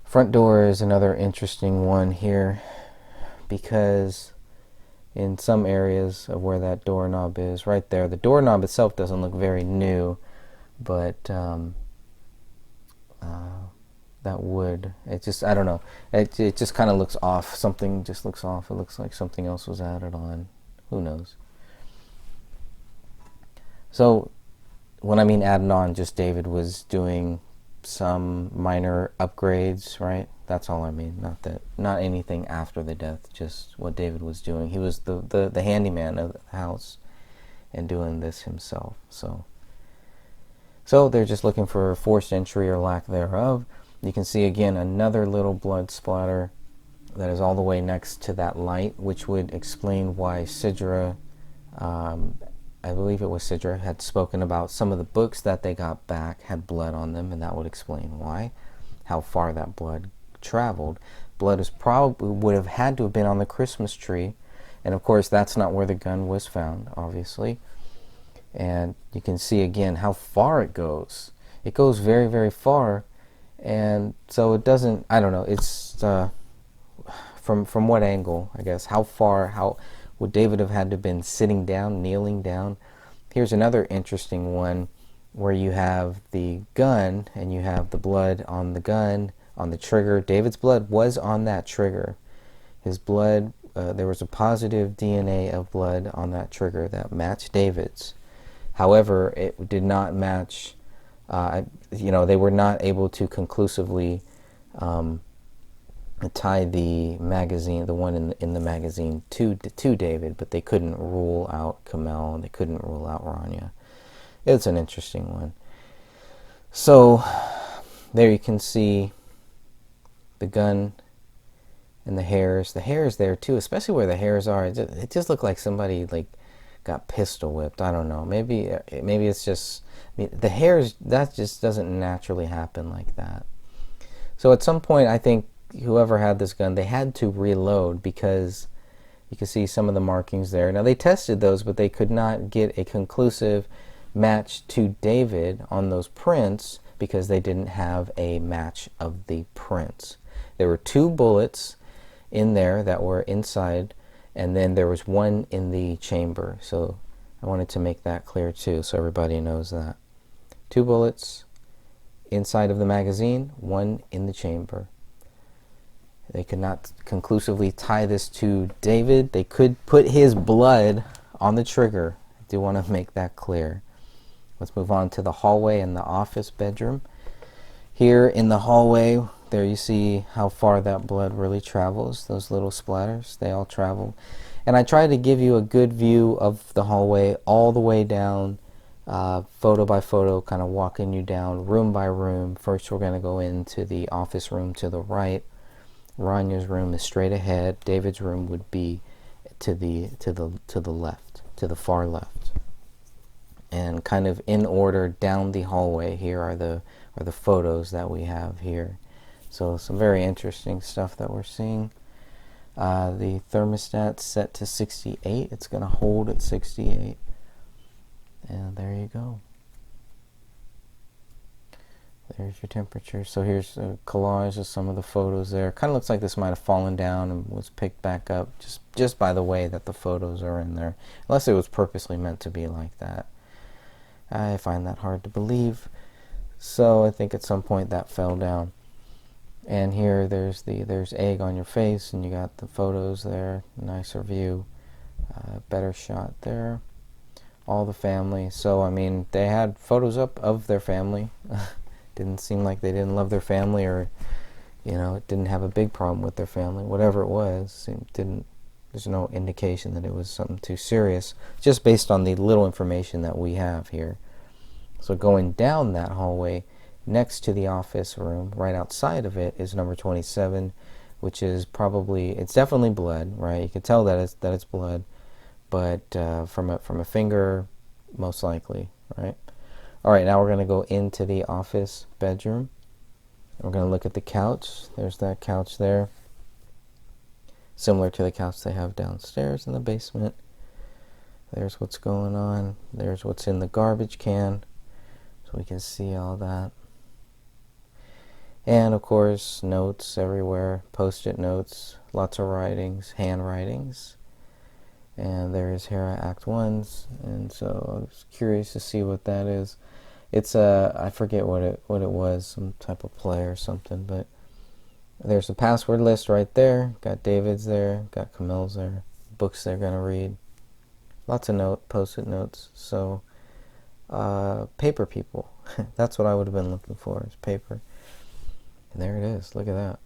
Front door is another interesting one here, because in some areas of where that doorknob is, right there, the doorknob itself doesn't look very new, but that wood, it just, I don't know, it just kind of looks off. Something just looks off. It looks like something else was added on. Who knows? So when I mean added on, just David was doing some minor upgrades, right? That's all I mean. Not anything after the death, just what David was doing. He was the handyman of the house and doing this himself. So they're just looking for forced entry or lack thereof. You can see again another little blood splatter that is all the way next to that light, which would explain why Sidra, I believe it was Sidra, had spoken about some of the books that they got back had blood on them, and that would explain why, how far that blood traveled. Blood is probably would have had to have been on the Christmas tree, and of course that's not where the gun was found, obviously. And you can see again how far it goes. It goes very, very far, and so it doesn't, I don't know, it's from what angle, I guess, how far, how would David have had to have been sitting down, kneeling down? Here's another interesting one where you have the gun and you have the blood on the gun, on the trigger. David's blood was on that trigger. His blood, there was a positive DNA of blood on that trigger that matched David's. However, it did not match, they were not able to conclusively tie the magazine, the one in the magazine, to David, but they couldn't rule out Kamel, and they couldn't rule out Rania. It's an interesting one. So there you can see the gun and the hairs. The hairs there too, especially where the hairs are. It just looked like somebody got pistol whipped. I don't know. Maybe it's just, the hairs, that just doesn't naturally happen like that. So at some point, I think whoever had this gun, they had to reload, because you can see some of the markings there. Now they tested those, but they could not get a conclusive match to David on those prints because they didn't have a match of the prints. There were 2 bullets in there that were inside, and then there was 1 in the chamber. So I wanted to make that clear too, so everybody knows that. 2 bullets inside of the magazine, 1 in the chamber. They could not conclusively tie this to David. They could put his blood on the trigger. I do want to make that clear. Let's move on to the hallway and the office bedroom. Here in the hallway, there you see how far that blood really travels. Those little splatters, they all travel. And I tried to give you a good view of the hallway all the way down, photo by photo, kind of walking you down room by room. First we're going to go into the office room to the right. Rania's room is straight ahead. David's room would be to the left, to the far left. And kind of in order down the hallway, here are the photos that we have here. So some very interesting stuff that we're seeing. The thermostat's set to 68. It's going to hold at 68. And there you go. There's your temperature. So here's a collage of some of the photos there. Kind of looks like this might have fallen down and was picked back up just by the way that the photos are in there. Unless it was purposely meant to be like that. I find that hard to believe. So I think at some point that fell down. And here there's egg on your face, and you got the photos there. Nicer view. Better shot there. All the family. So I mean, they had photos up of their family. Didn't seem like they didn't love their family, or it didn't have a big problem with their family. Whatever it was, there's no indication that it was something too serious, just based on the little information that we have here. So going down that hallway, next to the office room, right outside of it, is number 27, which is it's definitely blood, right? You can tell that it's blood, but from a finger, most likely, right? All right, now we're going to go into the office bedroom. We're going to look at the couch. There's that couch there, similar to the couch they have downstairs in the basement. There's what's going on. There's what's in the garbage can. So we can see all that. And of course, notes everywhere, post-it notes, lots of writings, handwritings. And there's Hera Act 1's, and so I was curious to see what that is. It's I forget what it was, some type of play or something, but there's the password list right there. Got David's there, got Camille's there, books they're gonna read. Lots of post-it notes. So paper people. That's what I would have been looking for, is paper. And there it is. Look at that.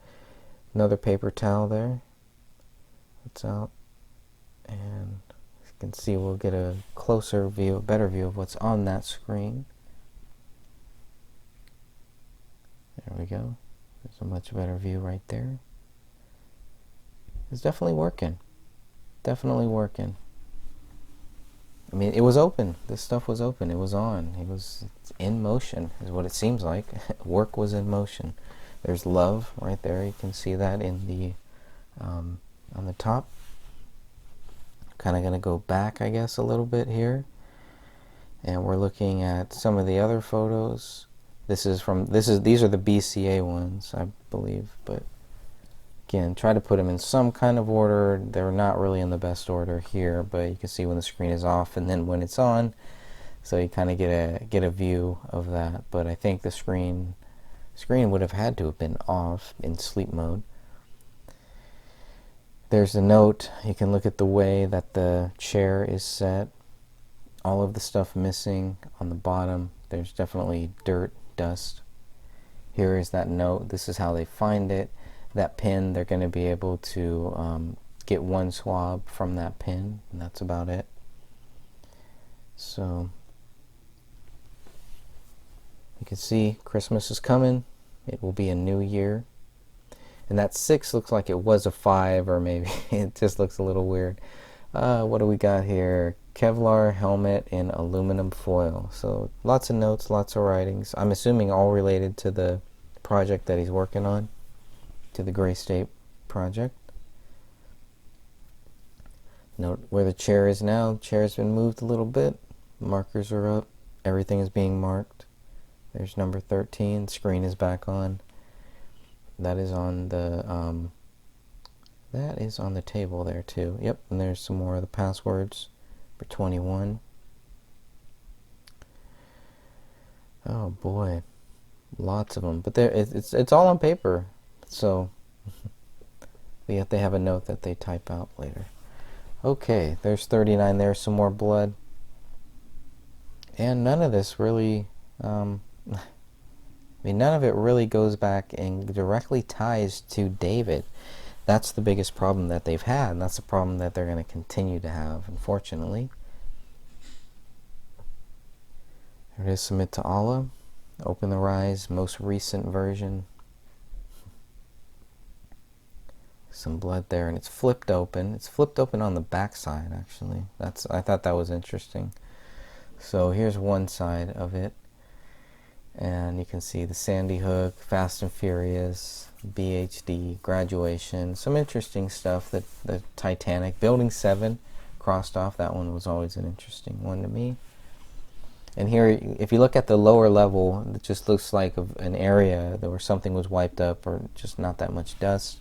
Another paper towel there. It's out. And as you can see, we'll get a closer view, a better view of what's on that screen. There we go. There's a much better view right there. It's definitely working. Definitely working. I mean, it was open. This stuff was open. It was on. It's in motion, is what it seems like. Work was in motion. There's love right there. You can see that in the on the top. Kind of going to go back, I guess, a little bit here. And we're looking at some of the other photos. These are the BCA ones, I believe, but again, try to put them in some kind of order. They're not really in the best order here, but you can see when the screen is off and then when it's on, so you kind of get a view of that. But I think the screen would have had to have been off in sleep mode. There's a note. You can look at the way that the chair is set. All of the stuff missing on the bottom. There's definitely dirt, dust. Here is that note. This is how they find it. That pin, they're going to be able to get one swab from that pin, and that's about it. So you can see Christmas is coming. It will be a new year. And that 6 looks like it was a 5, or maybe it just looks a little weird. What do we got here? Kevlar helmet in aluminum foil. So lots of notes, lots of writings. I'm assuming all related to the project that he's working on, to the Gray State project. Note where the chair is now. The chair has been moved a little bit. Markers are up. Everything is being marked. There's number 13. The screen is back on. That is on the table there too. Yep, and there's some more of the passwords for 21. Oh boy, lots of them. But it's all on paper, so yet they have a note that they type out later. Okay, there's 39 there, some more blood. And none of this really, none of it really goes back and directly ties to David. That's the biggest problem that they've had, and that's the problem that they're going to continue to have, unfortunately. There it is, submit to Allah. Open the Rise, most recent version. Some blood there, and it's flipped open. It's flipped open on the back side, actually. I thought that was interesting. So here's one side of it. And you can see the Sandy Hook, Fast and Furious, BHD, Graduation, some interesting stuff. The Titanic, Building 7 crossed off. That one was always an interesting one to me. And here, if you look at the lower level, it just looks like an area where something was wiped up, or just not that much dust,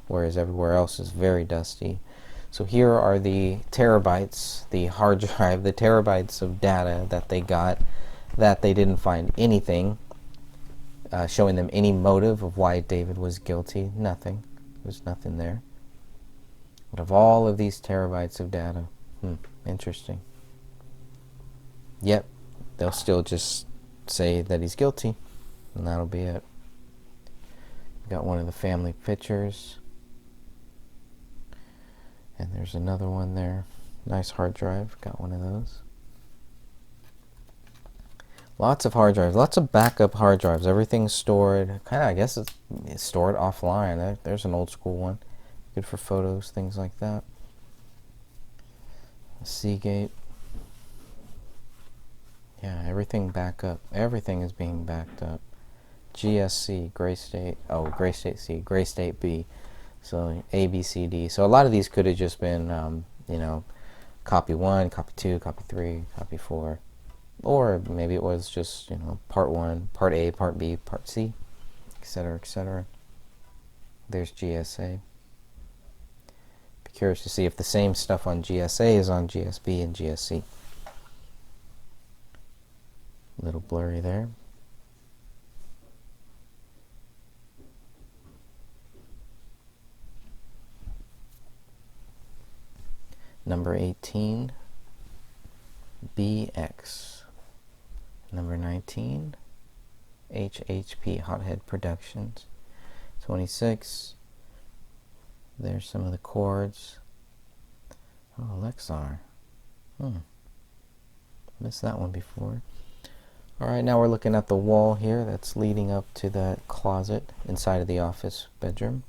whereas everywhere else is very dusty. So here are the terabytes, the hard drive, the terabytes of data that they got, that they didn't find anything showing them any motive of why David was guilty. Nothing. There's nothing there. But of all of these terabytes of data, interesting. Yep, they'll still just say that he's guilty, and that'll be it. Got one of the family pictures. And there's another one there. Nice hard drive. Got one of those. Lots of hard drives. Lots of backup hard drives. Everything's stored. Kind of, I guess it's stored offline. There's an old school one. Good for photos, things like that. Seagate. Yeah, everything back up. Everything is being backed up. GSC, Gray State. Oh, Gray State C, Gray State B. So AVPD. So a lot of these could have just been, copy 1, copy 2, copy 3, copy 4. Or maybe it was just, part 1, part A, part B, part C, etc., etc. There's GSA. Be curious to see if the same stuff on GSA is on GSB and GSC. A little blurry there. Number 18, BX. Number 19, HHP, Hothead Productions. 26, there's some of the chords. Oh, Lexar. Missed that one before. Alright, now we're looking at the wall here that's leading up to that closet inside of the office bedroom.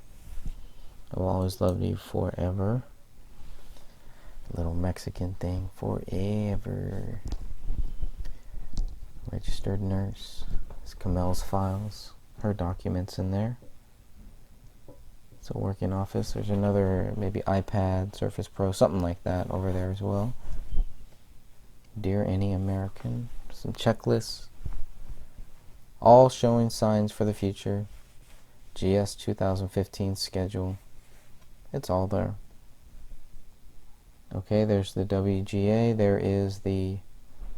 I've always loved you forever. Little Mexican thing, forever. Registered nurse. It's Kamel's files, her documents in there. It's a working office. There's another, maybe iPad, Surface Pro, something like that over there as well. Dear Any American. Some checklists. All showing signs for the future. GS 2015 schedule. It's all there. Okay, there's the WGA. There is the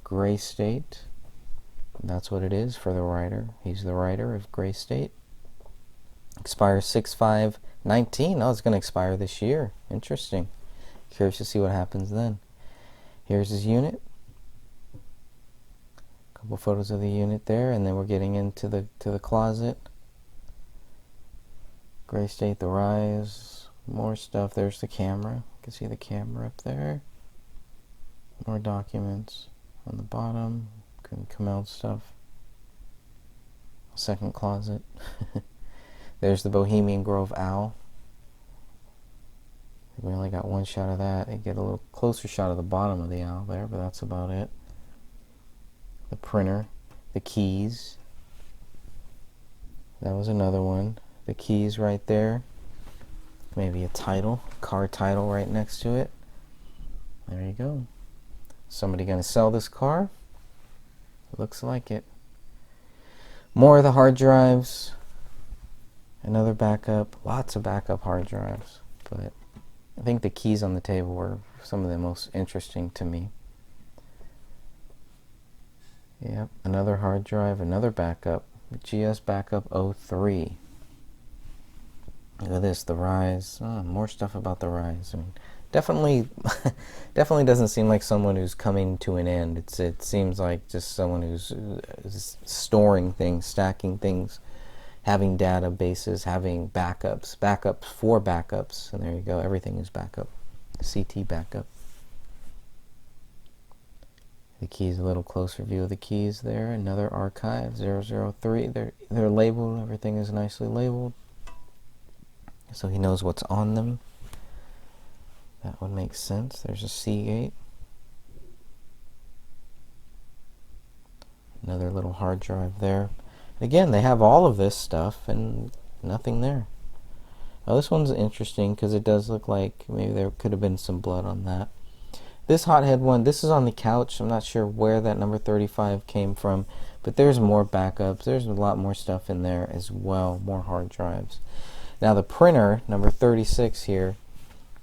Gray State. That's what it is for the writer. He's the writer of Gray State. Expires 6/5/19. Oh, it's going to expire this year. Interesting. Curious to see what happens then. Here's his unit. A couple photos of the unit there, and then we're getting into the closet. Gray State, the Rise. More stuff. There's the camera. You can see the camera up there. More documents on the bottom. Kamel stuff. Second closet. There's the Bohemian Grove owl. We only got one shot of that. You get a little closer shot of the bottom of the owl there, but that's about it. The printer. The keys. That was another one. The keys right there. Maybe a title, car title right next to it. There you go. Somebody gonna sell this car? Looks like it. More of the hard drives. Another backup. Lots of backup hard drives. But I think the keys on the table were some of the most interesting to me. Yep, another hard drive, another backup. GS Backup 03. Look at this, the Rise. Oh, more stuff about the Rise. I mean, definitely doesn't seem like someone who's coming to an end. It seems like just someone who's storing things, stacking things, having databases, having backups for backups, and there you go. Everything is backup. CT backup. The keys, a little closer view of the keys there. Another archive 003. They're labeled. Everything is nicely labeled, so he knows what's on them. That would make sense. There's a Seagate. Another little hard drive there. Again, they have all of this stuff and nothing there. Now this one's interesting because it does look like maybe there could have been some blood on that. This hothead one, this is on the couch. I'm not sure where that number 35 came from, but there's more backups. There's a lot more stuff in there as well, more hard drives. Now the printer, number 36 here,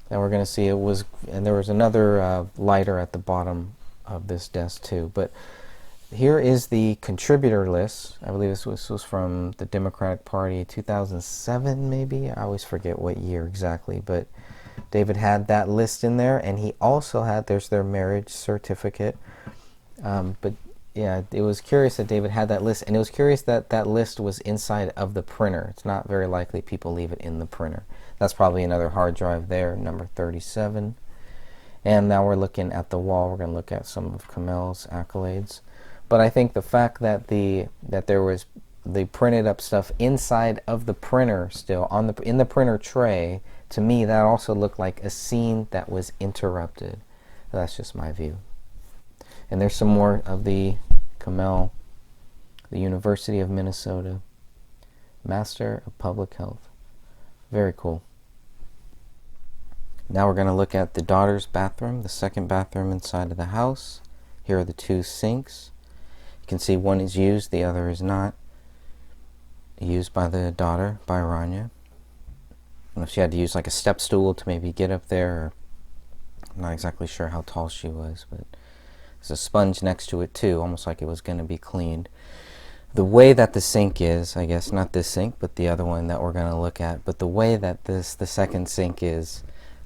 that we're going to see, and there was another lighter at the bottom of this desk too. But here is the contributor list. I believe this was from the Democratic Party, 2007 maybe. I always forget what year exactly, but David had that list in there, and he also had, there's their marriage certificate. But yeah, it was curious that David had that list, and it was curious that that list was inside of the printer. It's not very likely people leave it in the printer. That's probably another hard drive there, number 37. And now we're looking at the wall. We're going to look at some of Kamel's accolades. But I think the fact that there was the printed up stuff inside of the printer still in the printer tray, to me that also looked like a scene that was interrupted. That's just my view. And there's some more of the Kamel, the University of Minnesota, Master of Public Health. Very cool. Now we're going to look at the daughter's bathroom, the second bathroom inside of the house. Here are the two sinks. You can see one is used, the other is not. Used by the daughter, by Rania. I don't know if she had to use like a step stool to maybe get up there, or I'm not exactly sure how tall she was, but there's a sponge next to it too, almost like it was going to be cleaned. The way that the sink is, I guess, not this sink, but the other one that we're going to look at, but the way that the second sink is,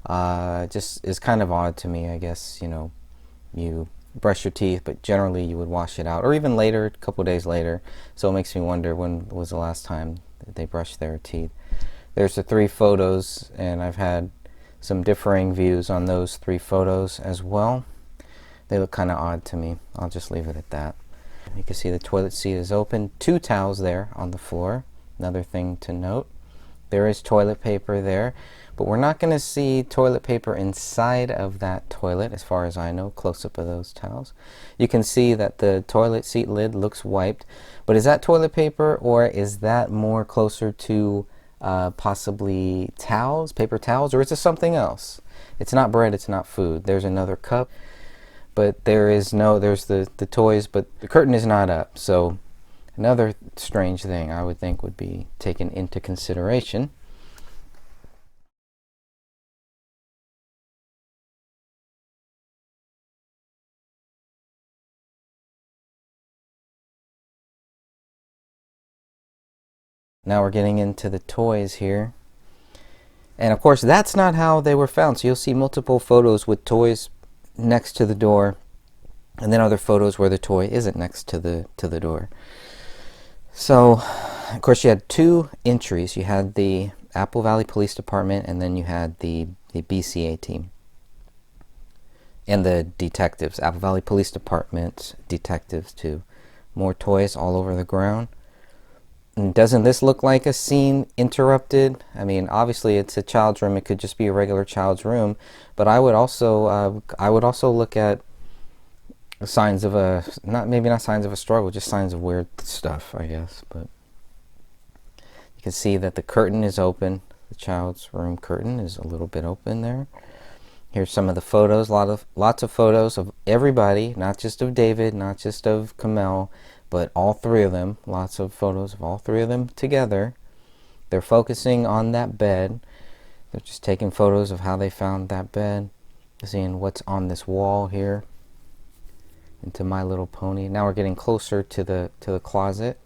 just is kind of odd to me. I guess, you know, you brush your teeth, but generally you would wash it out, or even later, a couple days later. So it makes me wonder, when was the last time that they brushed their teeth? There's the 3 photos, and I've had some differing views on those 3 photos as well. They look kind of odd to me. I'll just leave it at that. You can see the toilet seat is open. 2 towels there on the floor. Another thing to note, there is toilet paper there, but we're not going to see toilet paper inside of that toilet, as far as I know. Close-up of those towels. You can see that the toilet seat lid looks wiped, but is that toilet paper, or is that more closer to possibly towels, paper towels, or is it something else? It's not bread, it's not food. There's another cup, but there's the toys, but the curtain is not up. So another strange thing I would think would be taken into consideration. Now we're getting into the toys here. And of course, that's not how they were found. So you'll see multiple photos with toys next to the door, and then other photos where the toy isn't next to the door. So, of course, you had 2 entries. You had the Apple Valley Police Department, and then you had the BCA team. And the detectives, Apple Valley Police Department detectives too. More toys all over the ground. And doesn't this look like a scene interrupted? I mean, obviously it's a child's room. It could just be a regular child's room, but I would also look at signs of maybe not signs of a struggle, just signs of weird stuff, I guess. But you can see that the curtain is open. The child's room curtain is a little bit open there. Here's some of the photos. Lots of photos of everybody, not just of David, not just of Kamel, but all 3 of them. Lots of photos of all 3 of them together. They're focusing on that bed. They're just taking photos of how they found that bed, seeing what's on this wall here, into My Little Pony. Now we're getting closer to the closet.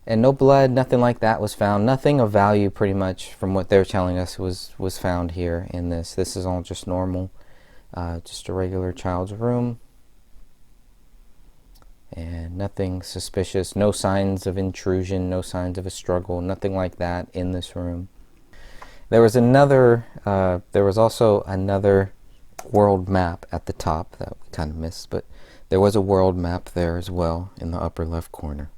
And no blood, nothing like that was found. Nothing of value, pretty much, from what they're telling us, was found here in this. This is all just normal, just a regular child's room. And nothing suspicious, no signs of intrusion, no signs of a struggle, nothing like that in this room. There was also another world map at the top that we kind of missed, but there was a world map there as well in the upper left corner.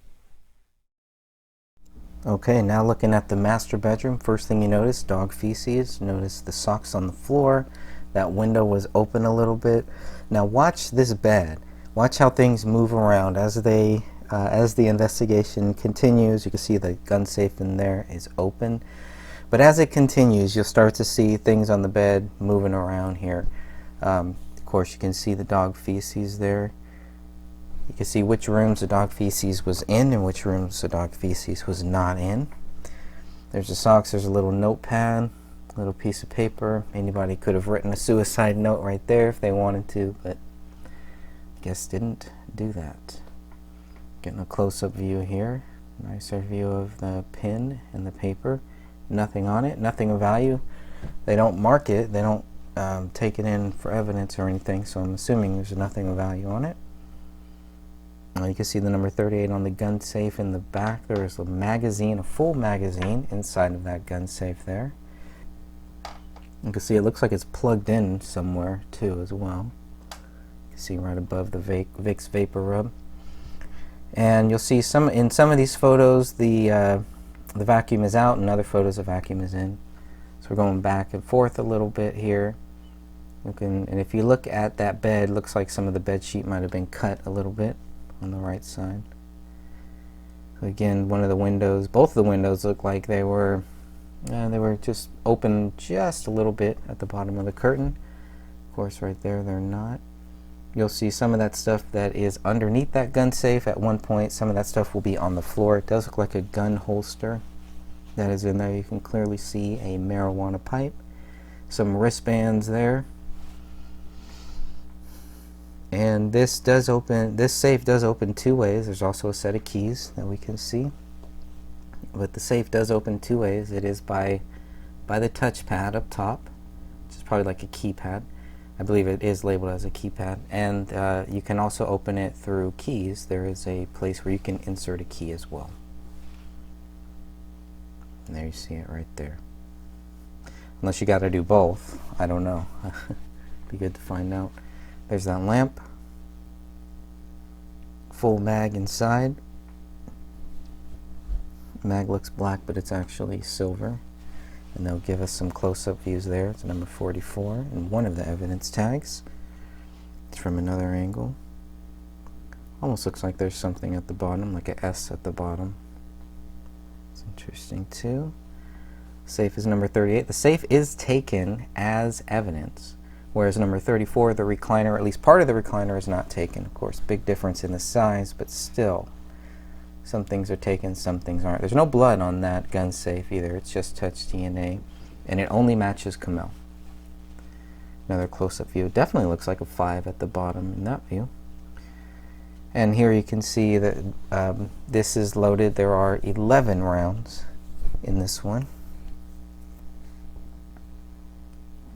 Okay, now looking at the master bedroom, first thing you notice, dog feces. Notice the socks on the floor. That window was open a little bit. Now watch this bed. Watch how things move around as the investigation continues. You can see the gun safe in there is open, but as it continues, you'll start to see things on the bed moving around here. Of course, you can see the dog feces there. You can see which rooms the dog feces was in and which rooms the dog feces was not in. There's the socks. There's a little notepad, a little piece of paper. Anybody could have written a suicide note right there if they wanted to, but guess didn't do that. Getting a close-up view here. Nicer view of the pen and the paper. Nothing on it, nothing of value. They don't mark it, they don't take it in for evidence or anything, so I'm assuming there's nothing of value on it. You can see the number 38 on the gun safe in the back. There's a magazine, a full magazine inside of that gun safe there. You can see it looks like it's plugged in somewhere too as well. See right above the Vicks Vapor Rub, and you'll see in some of these photos the vacuum is out, and other photos the vacuum is in. So we're going back and forth a little bit here. And if you look at that bed, looks like some of the bed sheet might have been cut a little bit on the right side. So again, one of the windows, both of the windows look like they were They were just open just a little bit at the bottom of the curtain. Of course, right there, they're not. You'll see some of that stuff that is underneath that gun safe at one point. Some of that stuff will be on the floor. It does look like a gun holster that is in there. You can clearly see a marijuana pipe, some wristbands there. And this safe does open two ways. There's also a set of keys that we can see. But the safe does open two ways. It is by the touchpad up top, which is probably like a keypad. I believe it is labeled as a keypad. And you can also open it through keys. There is a place where you can insert a key as well. And there you see it right there. Unless you got to do both. I don't know. Be good to find out. There's that lamp. Full mag inside. Mag looks black, but it's actually silver. And they'll give us some close-up views there. It's number 44 and one of the evidence tags. It's from another angle. Almost looks like there's something at the bottom, like an S at the bottom. It's interesting too. Safe is number 38. The safe is taken as evidence, whereas number 34, the recliner, at least part of the recliner, is not taken. Of course, big difference in the size, but still. Some things are taken, some things aren't. There's no blood on that gun safe either. It's just touch DNA, and it only matches Kamel. Another close-up view. It definitely looks like a 5 at the bottom in that view. And here you can see that this is loaded. There are 11 rounds in this one.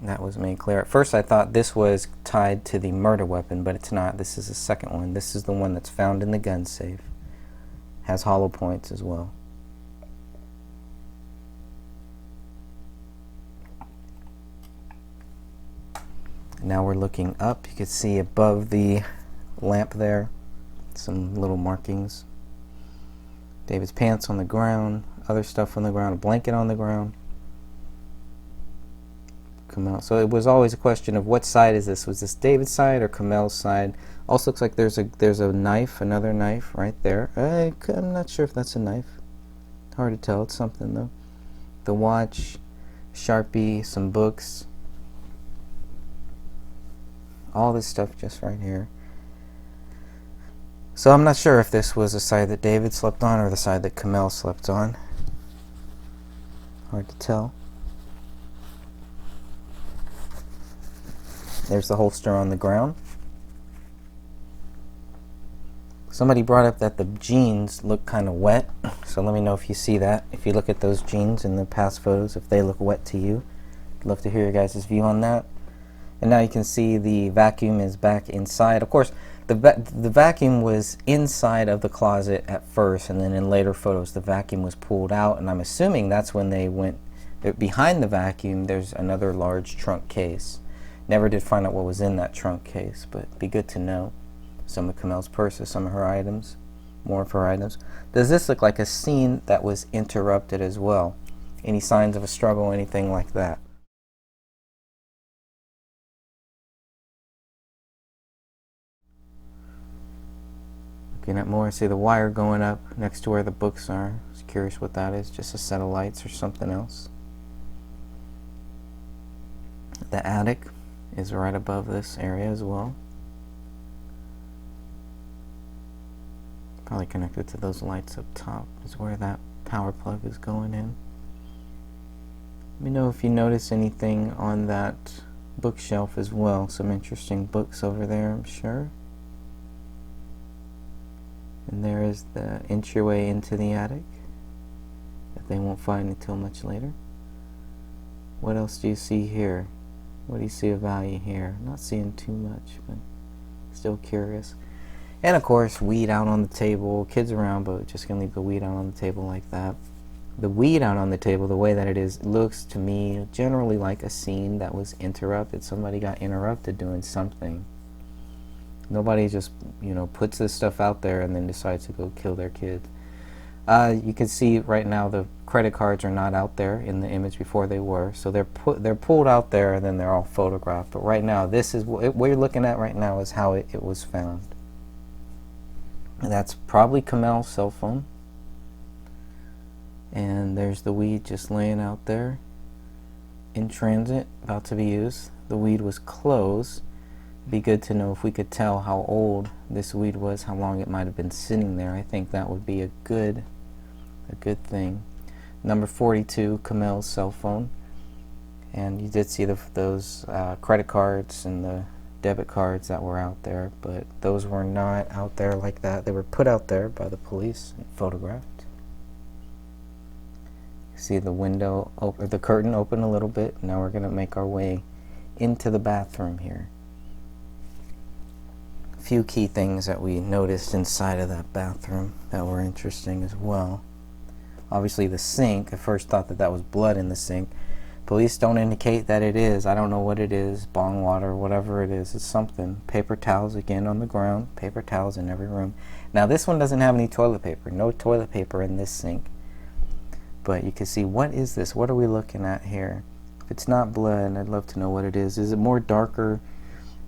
That was made clear. At first I thought this was tied to the murder weapon, but it's not. This is the second one. This is the one that's found in the gun safe. Has hollow points as well. Now we're looking up. You can see above the lamp there some little markings. David's pants on the ground, other stuff on the ground, a blanket on the ground. Kamel. So it was always a question of what side is this? Was this David's side or Kamel's side? Also looks like there's a knife, another knife right there. I'm not sure if that's a knife. Hard to tell. It's something though. The watch, Sharpie, some books. All this stuff just right here. So I'm not sure if this was the side that David slept on or the side that Kamel slept on. Hard to tell. There's the holster on the ground. Somebody brought up that the jeans look kind of wet, so let me know if you see that. If you look at those jeans in the past photos, if they look wet to you. I'd love to hear your guys' view on that. And now you can see the vacuum is back inside. Of course, the vacuum was inside of the closet at first, and then in later photos the vacuum was pulled out, and I'm assuming that's when they went behind the vacuum. There's another large trunk case. Never did find out what was in that trunk case, but it'd be good to know. Some of Kamel's purses, some of her items, more of her items. Does this look like a scene that was interrupted as well? Any signs of a struggle, anything like that? Looking at more, I see the wire going up next to where the books are. I was curious what that is, just a set of lights or something else. The attic is right above this area as well. Probably connected to those lights up top is where that power plug is going in. Let me know if you notice anything on that bookshelf as well. Some interesting books over there, I'm sure. And there is the entryway into the attic that they won't find until much later. What else do you see here? What do you see of value here? Not seeing too much, but still curious. And of course, weed out on the table. Kids around, but just gonna leave the weed out on the table like that. The weed out on the table, the way that it is, looks to me generally like a scene that was interrupted. Somebody got interrupted doing something. Nobody just, puts this stuff out there and then decides to go kill their kids. You can see right now the credit cards are not out there in the image before they were. So they're pulled out there and then they're all photographed. But right now, this is what you're looking at right now is how it was found. And that's probably Kamel's cell phone. And there's the weed just laying out there in transit, about to be used. The weed was closed. It'd be good to know if we could tell how old this weed was, how long it might have been sitting there. I think that would be a good thing. Number 42, Kamel's cell phone. And you did see those credit cards and the debit cards that were out there, but those were not out there like that. They were put out there by the police and photographed. You see the window, the curtain open a little bit. Now we're going to make our way into the bathroom here. A few key things that we noticed inside of that bathroom that were interesting as well. Obviously the sink, I first thought that was blood in the sink. Police don't indicate that it is. I don't know what it is. Bong water, whatever it is. It's something. Paper towels again on the ground. Paper towels in every room. Now this one doesn't have any toilet paper. No toilet paper in this sink. But you can see, what is this? What are we looking at here? If it's not blood, I'd love to know what it is. Is it more darker?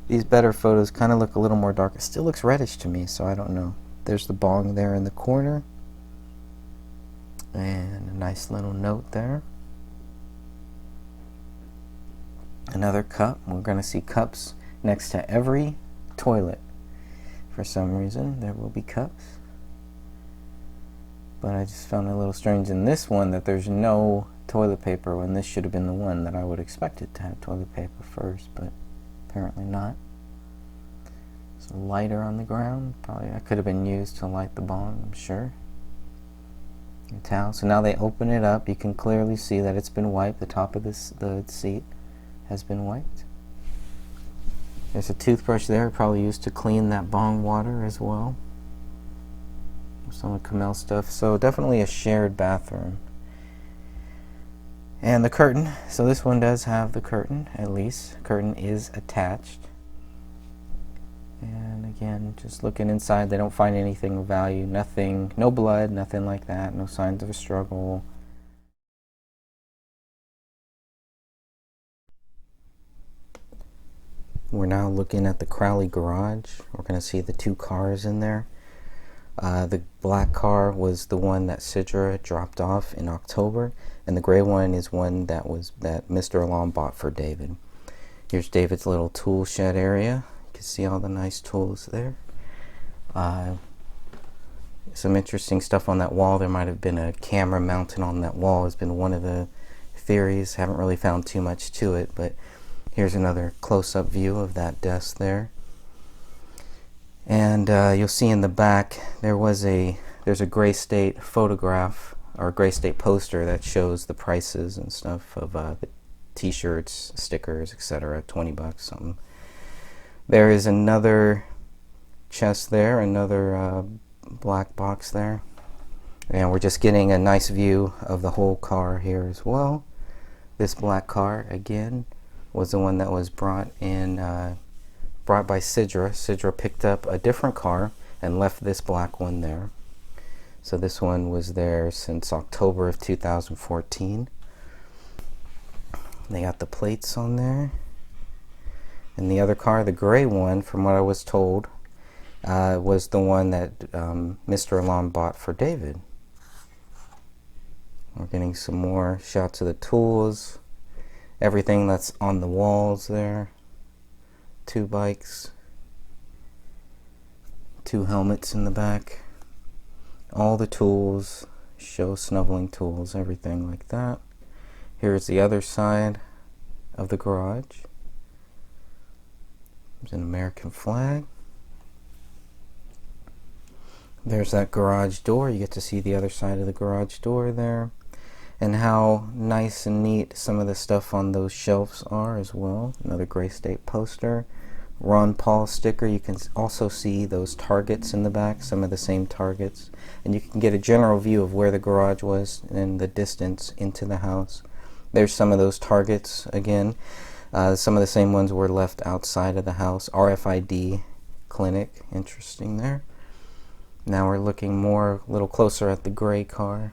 These better photos kind of look a little more dark. It still looks reddish to me, so I don't know. There's the bong there in the corner. And a nice little note there. Another cup. We're going to see cups next to every toilet. For some reason, there will be cups. But I just found it a little strange in this one that there's no toilet paper, when this should have been the one that I would expect it to have toilet paper first, but apparently not. There's a lighter on the ground. Probably that could have been used to light the bong, I'm sure. The towel. So now they open it up. You can clearly see that it's been wiped. The top of the seat has been wiped. There's a toothbrush there, probably used to clean that bong water as well. Some of Kamel's stuff. So definitely a shared bathroom. And the curtain. So this one does have the curtain, at least. Curtain is attached. And again, just looking inside, they don't find anything of value. Nothing, no blood, nothing like that. No signs of a struggle. We're now looking at the Crowley garage. We're going to see the two cars in there. The black car was the one that Sidra dropped off in October, and the gray one is one that Mr. Alam bought for David. Here's David's little tool shed area. You can see all the nice tools there. Some interesting stuff on that wall. There might have been a camera mounted on that wall. Has been one of the theories. Haven't really found too much to it, but here's another close-up view of that desk there. And you'll see in the back there's a Gray State photograph, or a Gray State poster that shows the prices and stuff of the t-shirts, stickers, etc. $20 something. There is another chest there, another black box there. And we're just getting a nice view of the whole car here as well. This black car again was the one that was brought by Sidra. Sidra picked up a different car and left this black one there. So this one was there since October of 2014. They got the plates on there. And the other car, the gray one, from what I was told, was the one that Mr. Alam bought for David. We're getting some more shots of the tools. Everything that's on the walls there. 2 bikes. 2 helmets in the back. All the tools. Show snubbling tools, everything like that. Here's the other side of the garage. There's an American flag. There's that garage door. You get to see the other side of the garage door there. And how nice and neat some of the stuff on those shelves are as well. Another Gray State poster. Ron Paul sticker. You can also see those targets in the back, some of the same targets. And you can get a general view of where the garage was and the distance into the house. There's some of those targets again. Some of the same ones were left outside of the house. RFID clinic. Interesting there. Now we're looking a little closer at the gray car.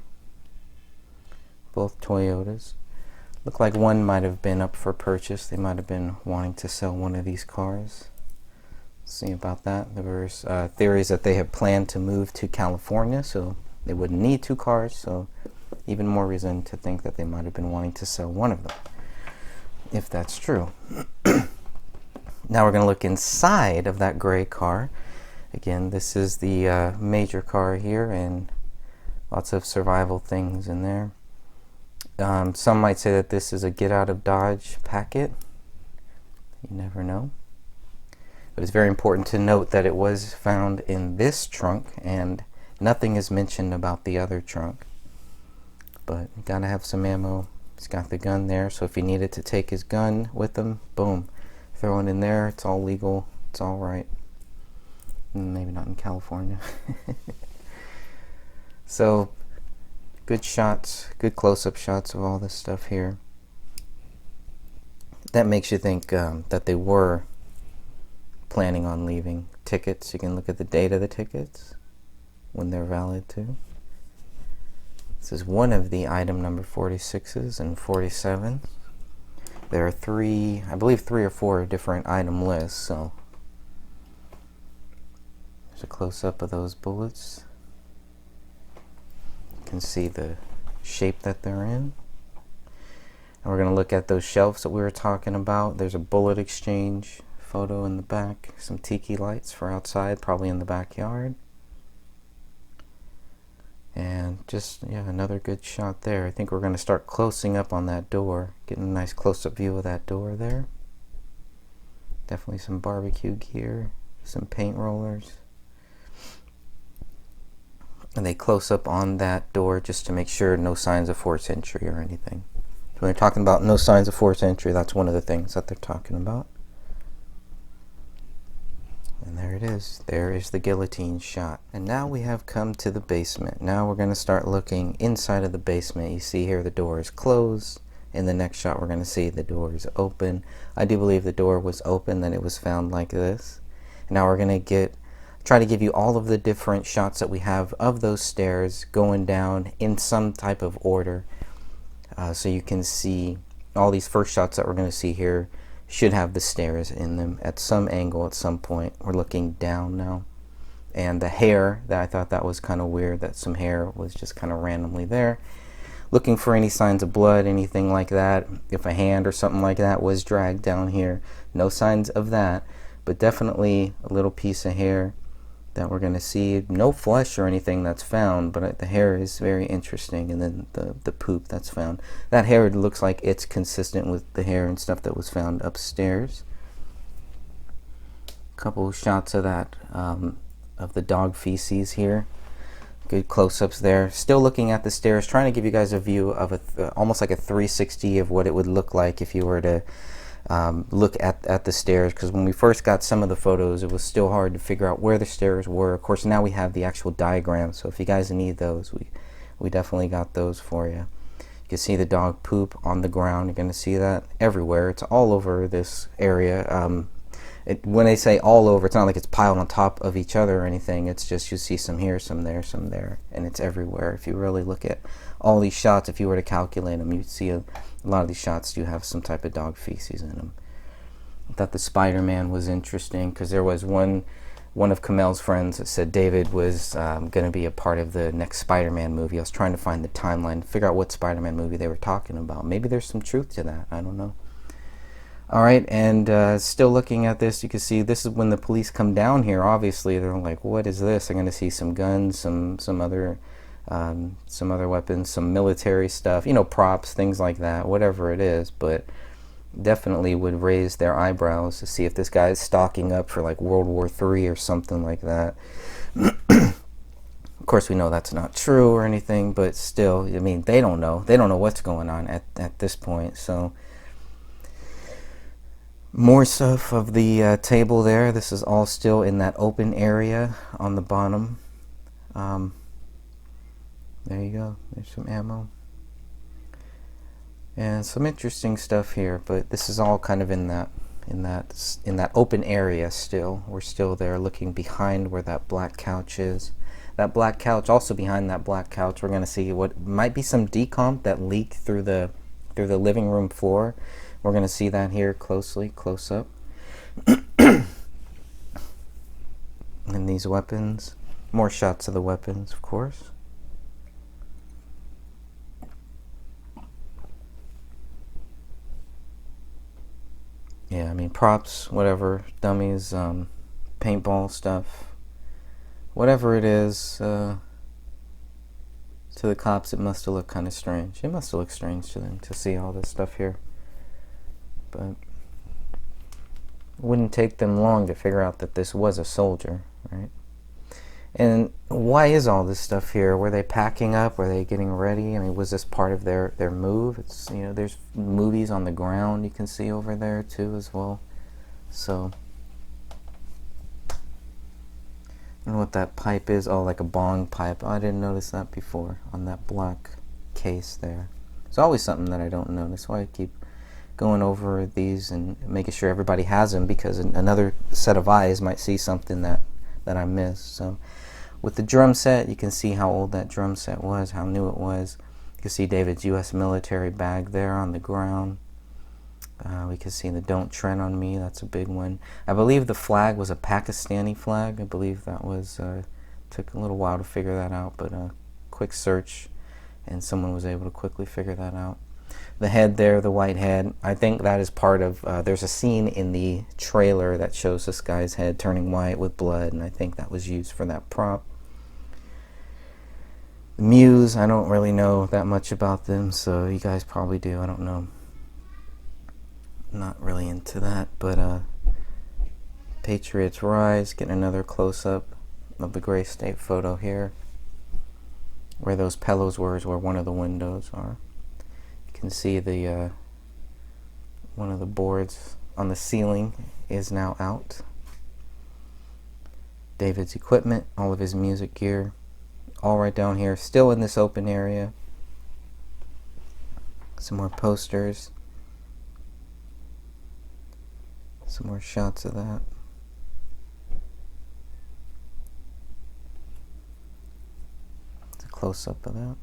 Both Toyotas. Look like one might have been up for purchase. They might have been wanting to sell one of these cars. See about that. There was theories that they had planned to move to California, so they wouldn't need 2 cars. So even more reason to think that they might have been wanting to sell one of them, if that's true. Now we're going to look inside of that gray car. Again, this is the major car here, and lots of survival things in there. Some might say that this is a get out of Dodge packet. You never know. But it's very important to note that it was found in this trunk, and nothing is mentioned about the other trunk. But you gotta have some ammo. He's got the gun there, so if he needed to take his gun with him, boom, throw it in there. It's all legal. It's all right. Maybe not in California. So, good shots, good close-up shots of all this stuff here. That makes you think that they were planning on leaving. Tickets, you can look at the date of the tickets, when they're valid too. This is one of the item number 46s and 47s. There are I believe three or four different item lists, so there's a close-up of those bullets. You can see the shape that they're in. And we're going to look at those shelves that we were talking about. There's a bullet exchange photo in the back, some tiki lights for outside, probably in the backyard. And just, yeah, another good shot there. I think we're going to start closing up on that door, getting a nice close-up view of that door there. Definitely some barbecue gear, some paint rollers. And they close up on that door just to make sure no signs of forced entry or anything. So when they're talking about no signs of forced entry, that's one of the things that they're talking about. And there it is. There is the guillotine shot. And now we have come to the basement. Now we're going to start looking inside of the basement. You see here the door is closed. In the next shot we're going to see the door is open. I do believe the door was open, then it was found like this. And now we're going to try to give you all of the different shots that we have of those stairs going down in some type of order. So you can see all these first shots that we're going to see here should have the stairs in them at some angle at some point. We're looking down now. And the hair, that I thought that was kind of weird, that some hair was just kind of randomly there. Looking for any signs of blood, anything like that. If a hand or something like that was dragged down here. No signs of that, but definitely a little piece of hair that we're going to see. No flesh or anything that's found, but the hair is very interesting. And then the poop that's found. That hair looks like it's consistent with the hair and stuff that was found upstairs. A couple shots of that, of the dog feces here. Good close-ups there. Still looking at the stairs, trying to give you guys a view of almost like a 360 of what it would look like if you were to look at the stairs, because when we first got some of the photos, it was still hard to figure out where the stairs were. Of course, now we have the actual diagram, so if you guys need those, we definitely got those for you. You can see the dog poop on the ground. You're going to see that everywhere. It's all over this area. When they say all over, it's not like it's piled on top of each other or anything. It's just you see some here, some there, some there, and it's everywhere. If you really look at all these shots, if you were to calculate them, you'd see a lot of these shots do have some type of dog feces in them. I thought the Spider-Man was interesting because there was one of Kamel's friends that said David was going to be a part of the next Spider-Man movie. I was trying to find the timeline, figure out what Spider-Man movie they were talking about. Maybe there's some truth to that. I don't know. Alright, and still looking at this, you can see this is when the police come down here. Obviously, they're like, what is this? I'm going to see some guns, some other weapons, some military stuff, props, things like that, whatever it is. But definitely would raise their eyebrows to see if this guy is stocking up for like World War III or something like that. Of course, we know that's not true or anything, but still, I mean, they don't know. They don't know what's going on at this point, so... More stuff of the table there. This is all still in that open area on the bottom. There you go. There's some ammo. And some interesting stuff here, but this is all kind of in that open area still. We're still there looking behind where that black couch is. That black couch, also behind that black couch, we're going to see what might be some decomp that leaked through the living room floor. We're going to see that here close up. And these weapons. More shots of the weapons, of course. yeah, I mean, props, whatever, dummies, paintball stuff, whatever it is, to the cops, it must have looked kind of strange. It must have looked strange to them to see all this stuff here. But it wouldn't take them long to figure out that this was a soldier, right? And why is all this stuff here? Were they packing up? Were they getting ready? I mean, was this part of their move? It's, you know, there's movies on the ground you can see over there too as well. So, I don't know what that pipe is. Oh, like a bong pipe. Oh, I didn't notice that before on that black case there. It's always something that I don't notice. Why I keep going over these and making sure everybody has them, because another set of eyes might see something that I missed. So, with the drum set, you can see how old that drum set was, how new it was. You can see David's U.S. military bag there on the ground. We can see the "Don't Tread on Me." That's a big one. I believe the flag was a Pakistani flag. I believe that was, took a little while to figure that out, but a quick search and someone was able to quickly figure that out. The head there, the white head, I think that is part of, there's a scene in the trailer that shows this guy's head turning white with blood, and I think that was used for that prop. The Muse, I don't really know that much about them, so you guys probably do, I don't know. I'm not really into that, but Patriots Rise, getting another close-up of the Gray State photo here. Where those pillows were is where one of the windows are. You can see the one of the boards on the ceiling is now out. David's equipment, all of his music gear, all right down here, still in this open area. Some more posters. Some more shots of that. It's a close-up of that.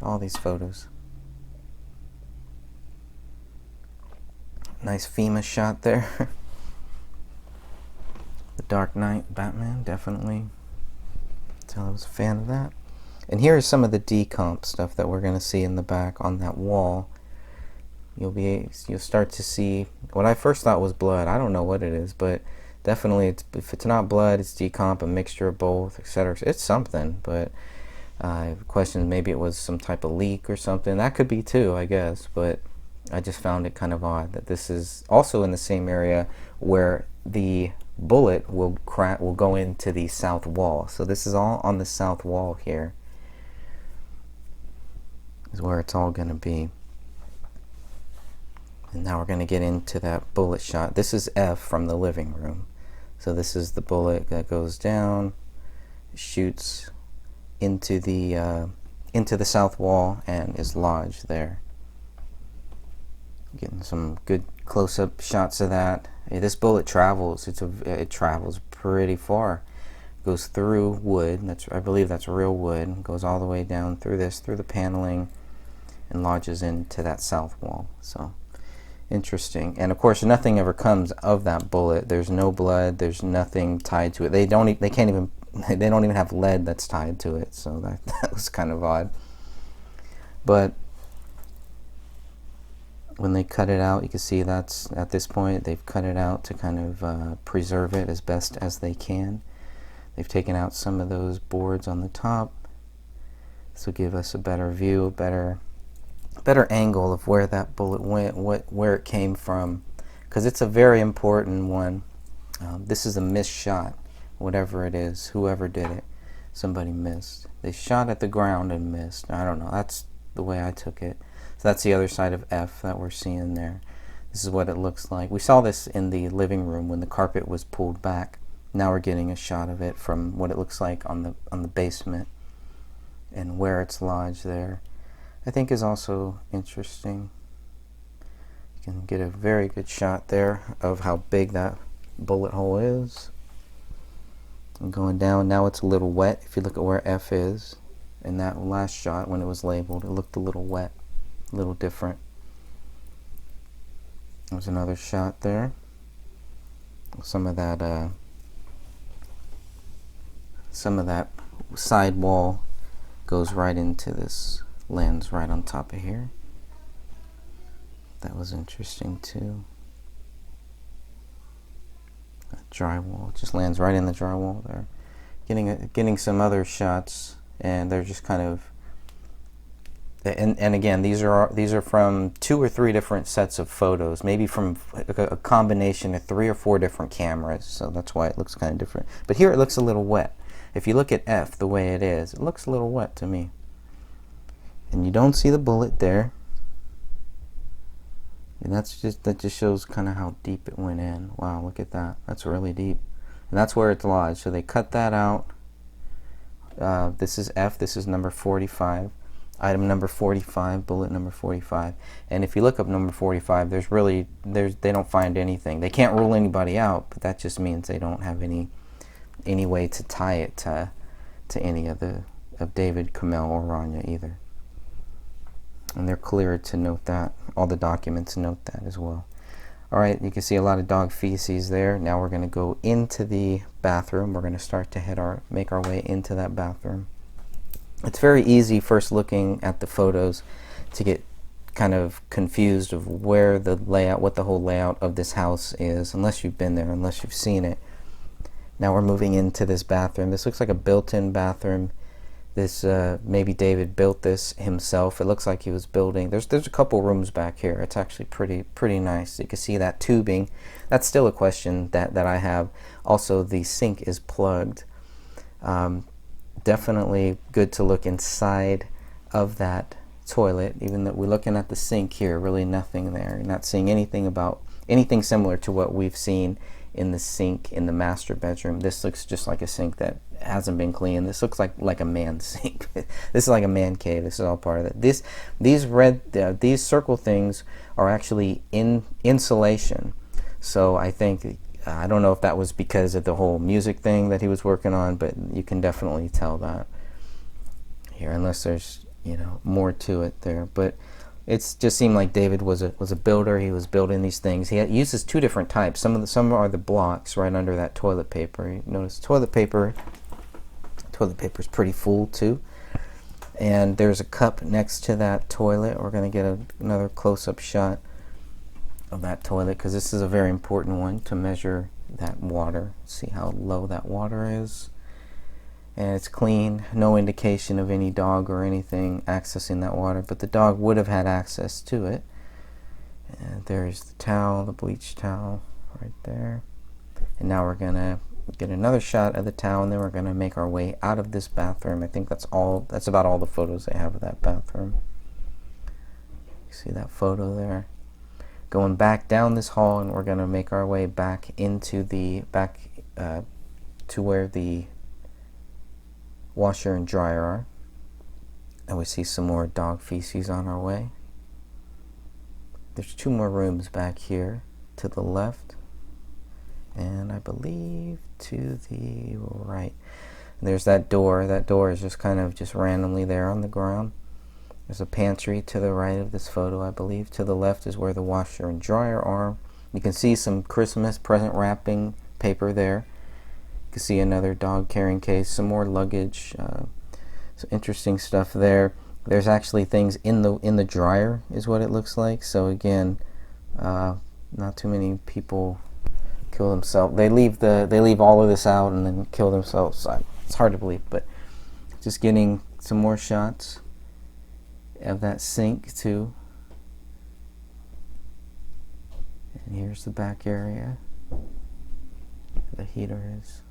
All these photos. Nice FEMA shot there. The Dark Knight, Batman, definitely. So I was a fan of that. And here is some of the decomp stuff that we're going to see in the back on that wall. You'll start to see what I first thought was blood. I don't know what it is, but definitely if it's not blood, it's decomp, a mixture of both, etc. It's something, but I questioned maybe it was some type of leak or something. That could be too, I guess, but I just found it kind of odd that this is also in the same area where the bullet will go into the south wall. So this is all on the south wall here. Is where it's all going to be. And now we're going to get into that bullet shot. This is F from the living room. So this is the bullet that goes down, shoots into the south wall, and is lodged there. Getting some good close-up shots of that. This bullet travels. It travels pretty far. It goes through wood. I believe that's real wood. Goes all the way down through the paneling, and lodges into that south wall. So. Interesting. And of course nothing ever comes of that bullet. There's no blood, there's nothing tied to it. They don't even have lead that's tied to it, so that was kind of odd. But when they cut it out, you can see that's at this point they've cut it out to kind of preserve it as best as they can. They've taken out some of those boards on the top. This will give us a better view, a better angle of where that bullet went, where it came from, because it's a very important one. This is a missed shot, whatever it is, whoever did it, somebody missed. They shot at the ground and missed. I don't know, that's the way I took it. So that's the other side of F that we're seeing there. This is what it looks like. We saw this in the living room when the carpet was pulled back. Now we're getting a shot of it from what it looks like on the basement and where it's lodged there. I think is also interesting. You can get a very good shot there of how big that bullet hole is. And going down, now it's a little wet. If you look at where F is, in that last shot when it was labeled, it looked a little wet, a little different. There's another shot there. Some of that side wall goes right into this lens right on top of here. That was interesting too. drywall. It just lands right in the drywall there. Getting some other shots, and they're just kind of, and again, these are from 2 or 3 different sets of photos, maybe from a combination of 3 or 4 different cameras, so that's why it looks kind of different. But here it looks a little wet. If you look at F the way it is, it looks a little wet to me. And you don't see the bullet there. And that just shows kind of how deep it went in. Wow, look at that. That's really deep. And that's where it's lodged. So they cut that out. This is F. This is number 45. Item number 45, bullet number 45. And if you look up number 45, they don't find anything. They can't rule anybody out, but that just means they don't have any way to tie it to any of David, Kamel, or Rania either. And they're cleared to note that. All the documents note that as well. Alright, you can see a lot of dog feces there. Now we're going to go into the bathroom. We're going to start to make our way into that bathroom. It's very easy first looking at the photos to get kind of confused of where the layout, what the whole layout of this house is, unless you've been there, unless you've seen it. Now we're moving into this bathroom. This looks like a built-in bathroom. This maybe David built this himself. It looks like he was building. There's a couple rooms back here. It's actually pretty nice. You can see that tubing. That's still a question that I have. Also, the sink is plugged. Definitely good to look inside of that toilet. Even though we're looking at the sink here, really nothing there. You're not seeing anything similar to what we've seen in the sink in the master bedroom. This looks just like a sink that hasn't been cleaned. This looks like a man's sink. This is like a man cave. This is all part of it. These circle things are actually insulation. So I think, I don't know if that was because of the whole music thing that he was working on, but you can definitely tell that here, unless there's more to it there. But it just seemed like David was a builder. He was building these things. He uses 2 different types. Some are the blocks right under that toilet paper. You notice toilet paper is pretty full too. And there's a cup next to that toilet. We're going to get another close-up shot of that toilet, because this is a very important one to measure that water. See how low that water is. And it's clean, no indication of any dog or anything accessing that water, but the dog would have had access to it. And there's the towel, the bleach towel right there. And now we're going to get another shot of the towel, and then we're going to make our way out of this bathroom. I think that's about all the photos they have of that bathroom. You see that photo there? Going back down this hall, and we're going to make our way back into to where the washer and dryer are. And we see some more dog feces on our way. There's 2 more rooms back here to the left, and I believe to the right. There's that door. That door is just randomly there on the ground. There's a pantry to the right of this photo, I believe. To the left is where the washer and dryer are. You can see some Christmas present wrapping paper there. You can see another dog carrying case, some more luggage, some interesting stuff there. There's actually things in the dryer, is what it looks like. So again, not too many people kill themselves. They leave all of this out and then kill themselves. It's hard to believe, but just getting some more shots of that sink too. And here's the back area where the heater is.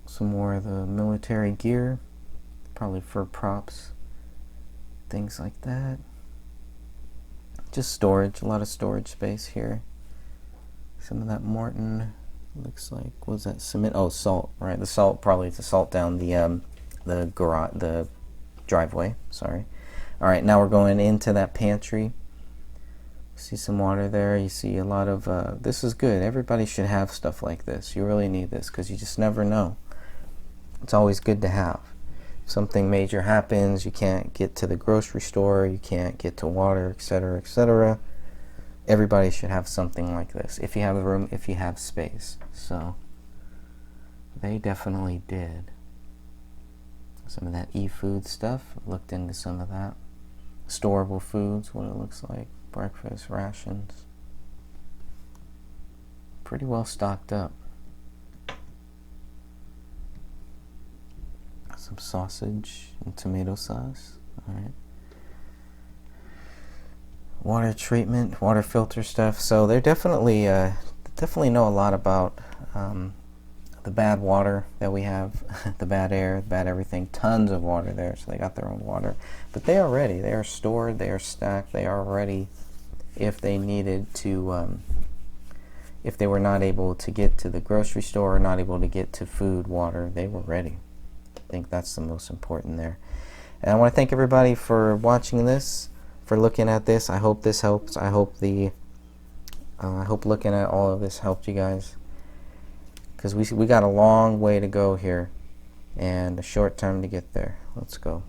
Some more of the military gear, probably for props, things like that. Just storage, a lot of storage space here. Some of that Morton looks like, what was that, cement? Oh, salt, right? The salt, probably to salt down the garage, the driveway. Sorry. All right, now we're going into that pantry. See some water there. You see a lot of. This is good. Everybody should have stuff like this. You really need this because you just never know. It's always good to have. If something major happens, you can't get to the grocery store, you can't get to water, etc., etc. Everybody should have something like this. If you have a room, if you have space. So they definitely did. Some of that e-food stuff. Looked into some of that. Storable foods, what it looks like. Breakfast, rations. pretty well stocked up. Some sausage and tomato sauce. All right. Water treatment, water filter stuff. So they're definitely know a lot about the bad water that we have, the bad air, bad everything. Tons of water there, so they got their own water. But they are ready. They are stored. They are stacked. They are ready if they needed to. If they were not able to get to the grocery store or not able to get to food, water, they were ready. I think that's the most important there. And I want to thank everybody for watching this, for looking at this. I hope this helps. I hope looking at all of this helped you guys, because we got a long way to go here and a short time to get there. Let's go.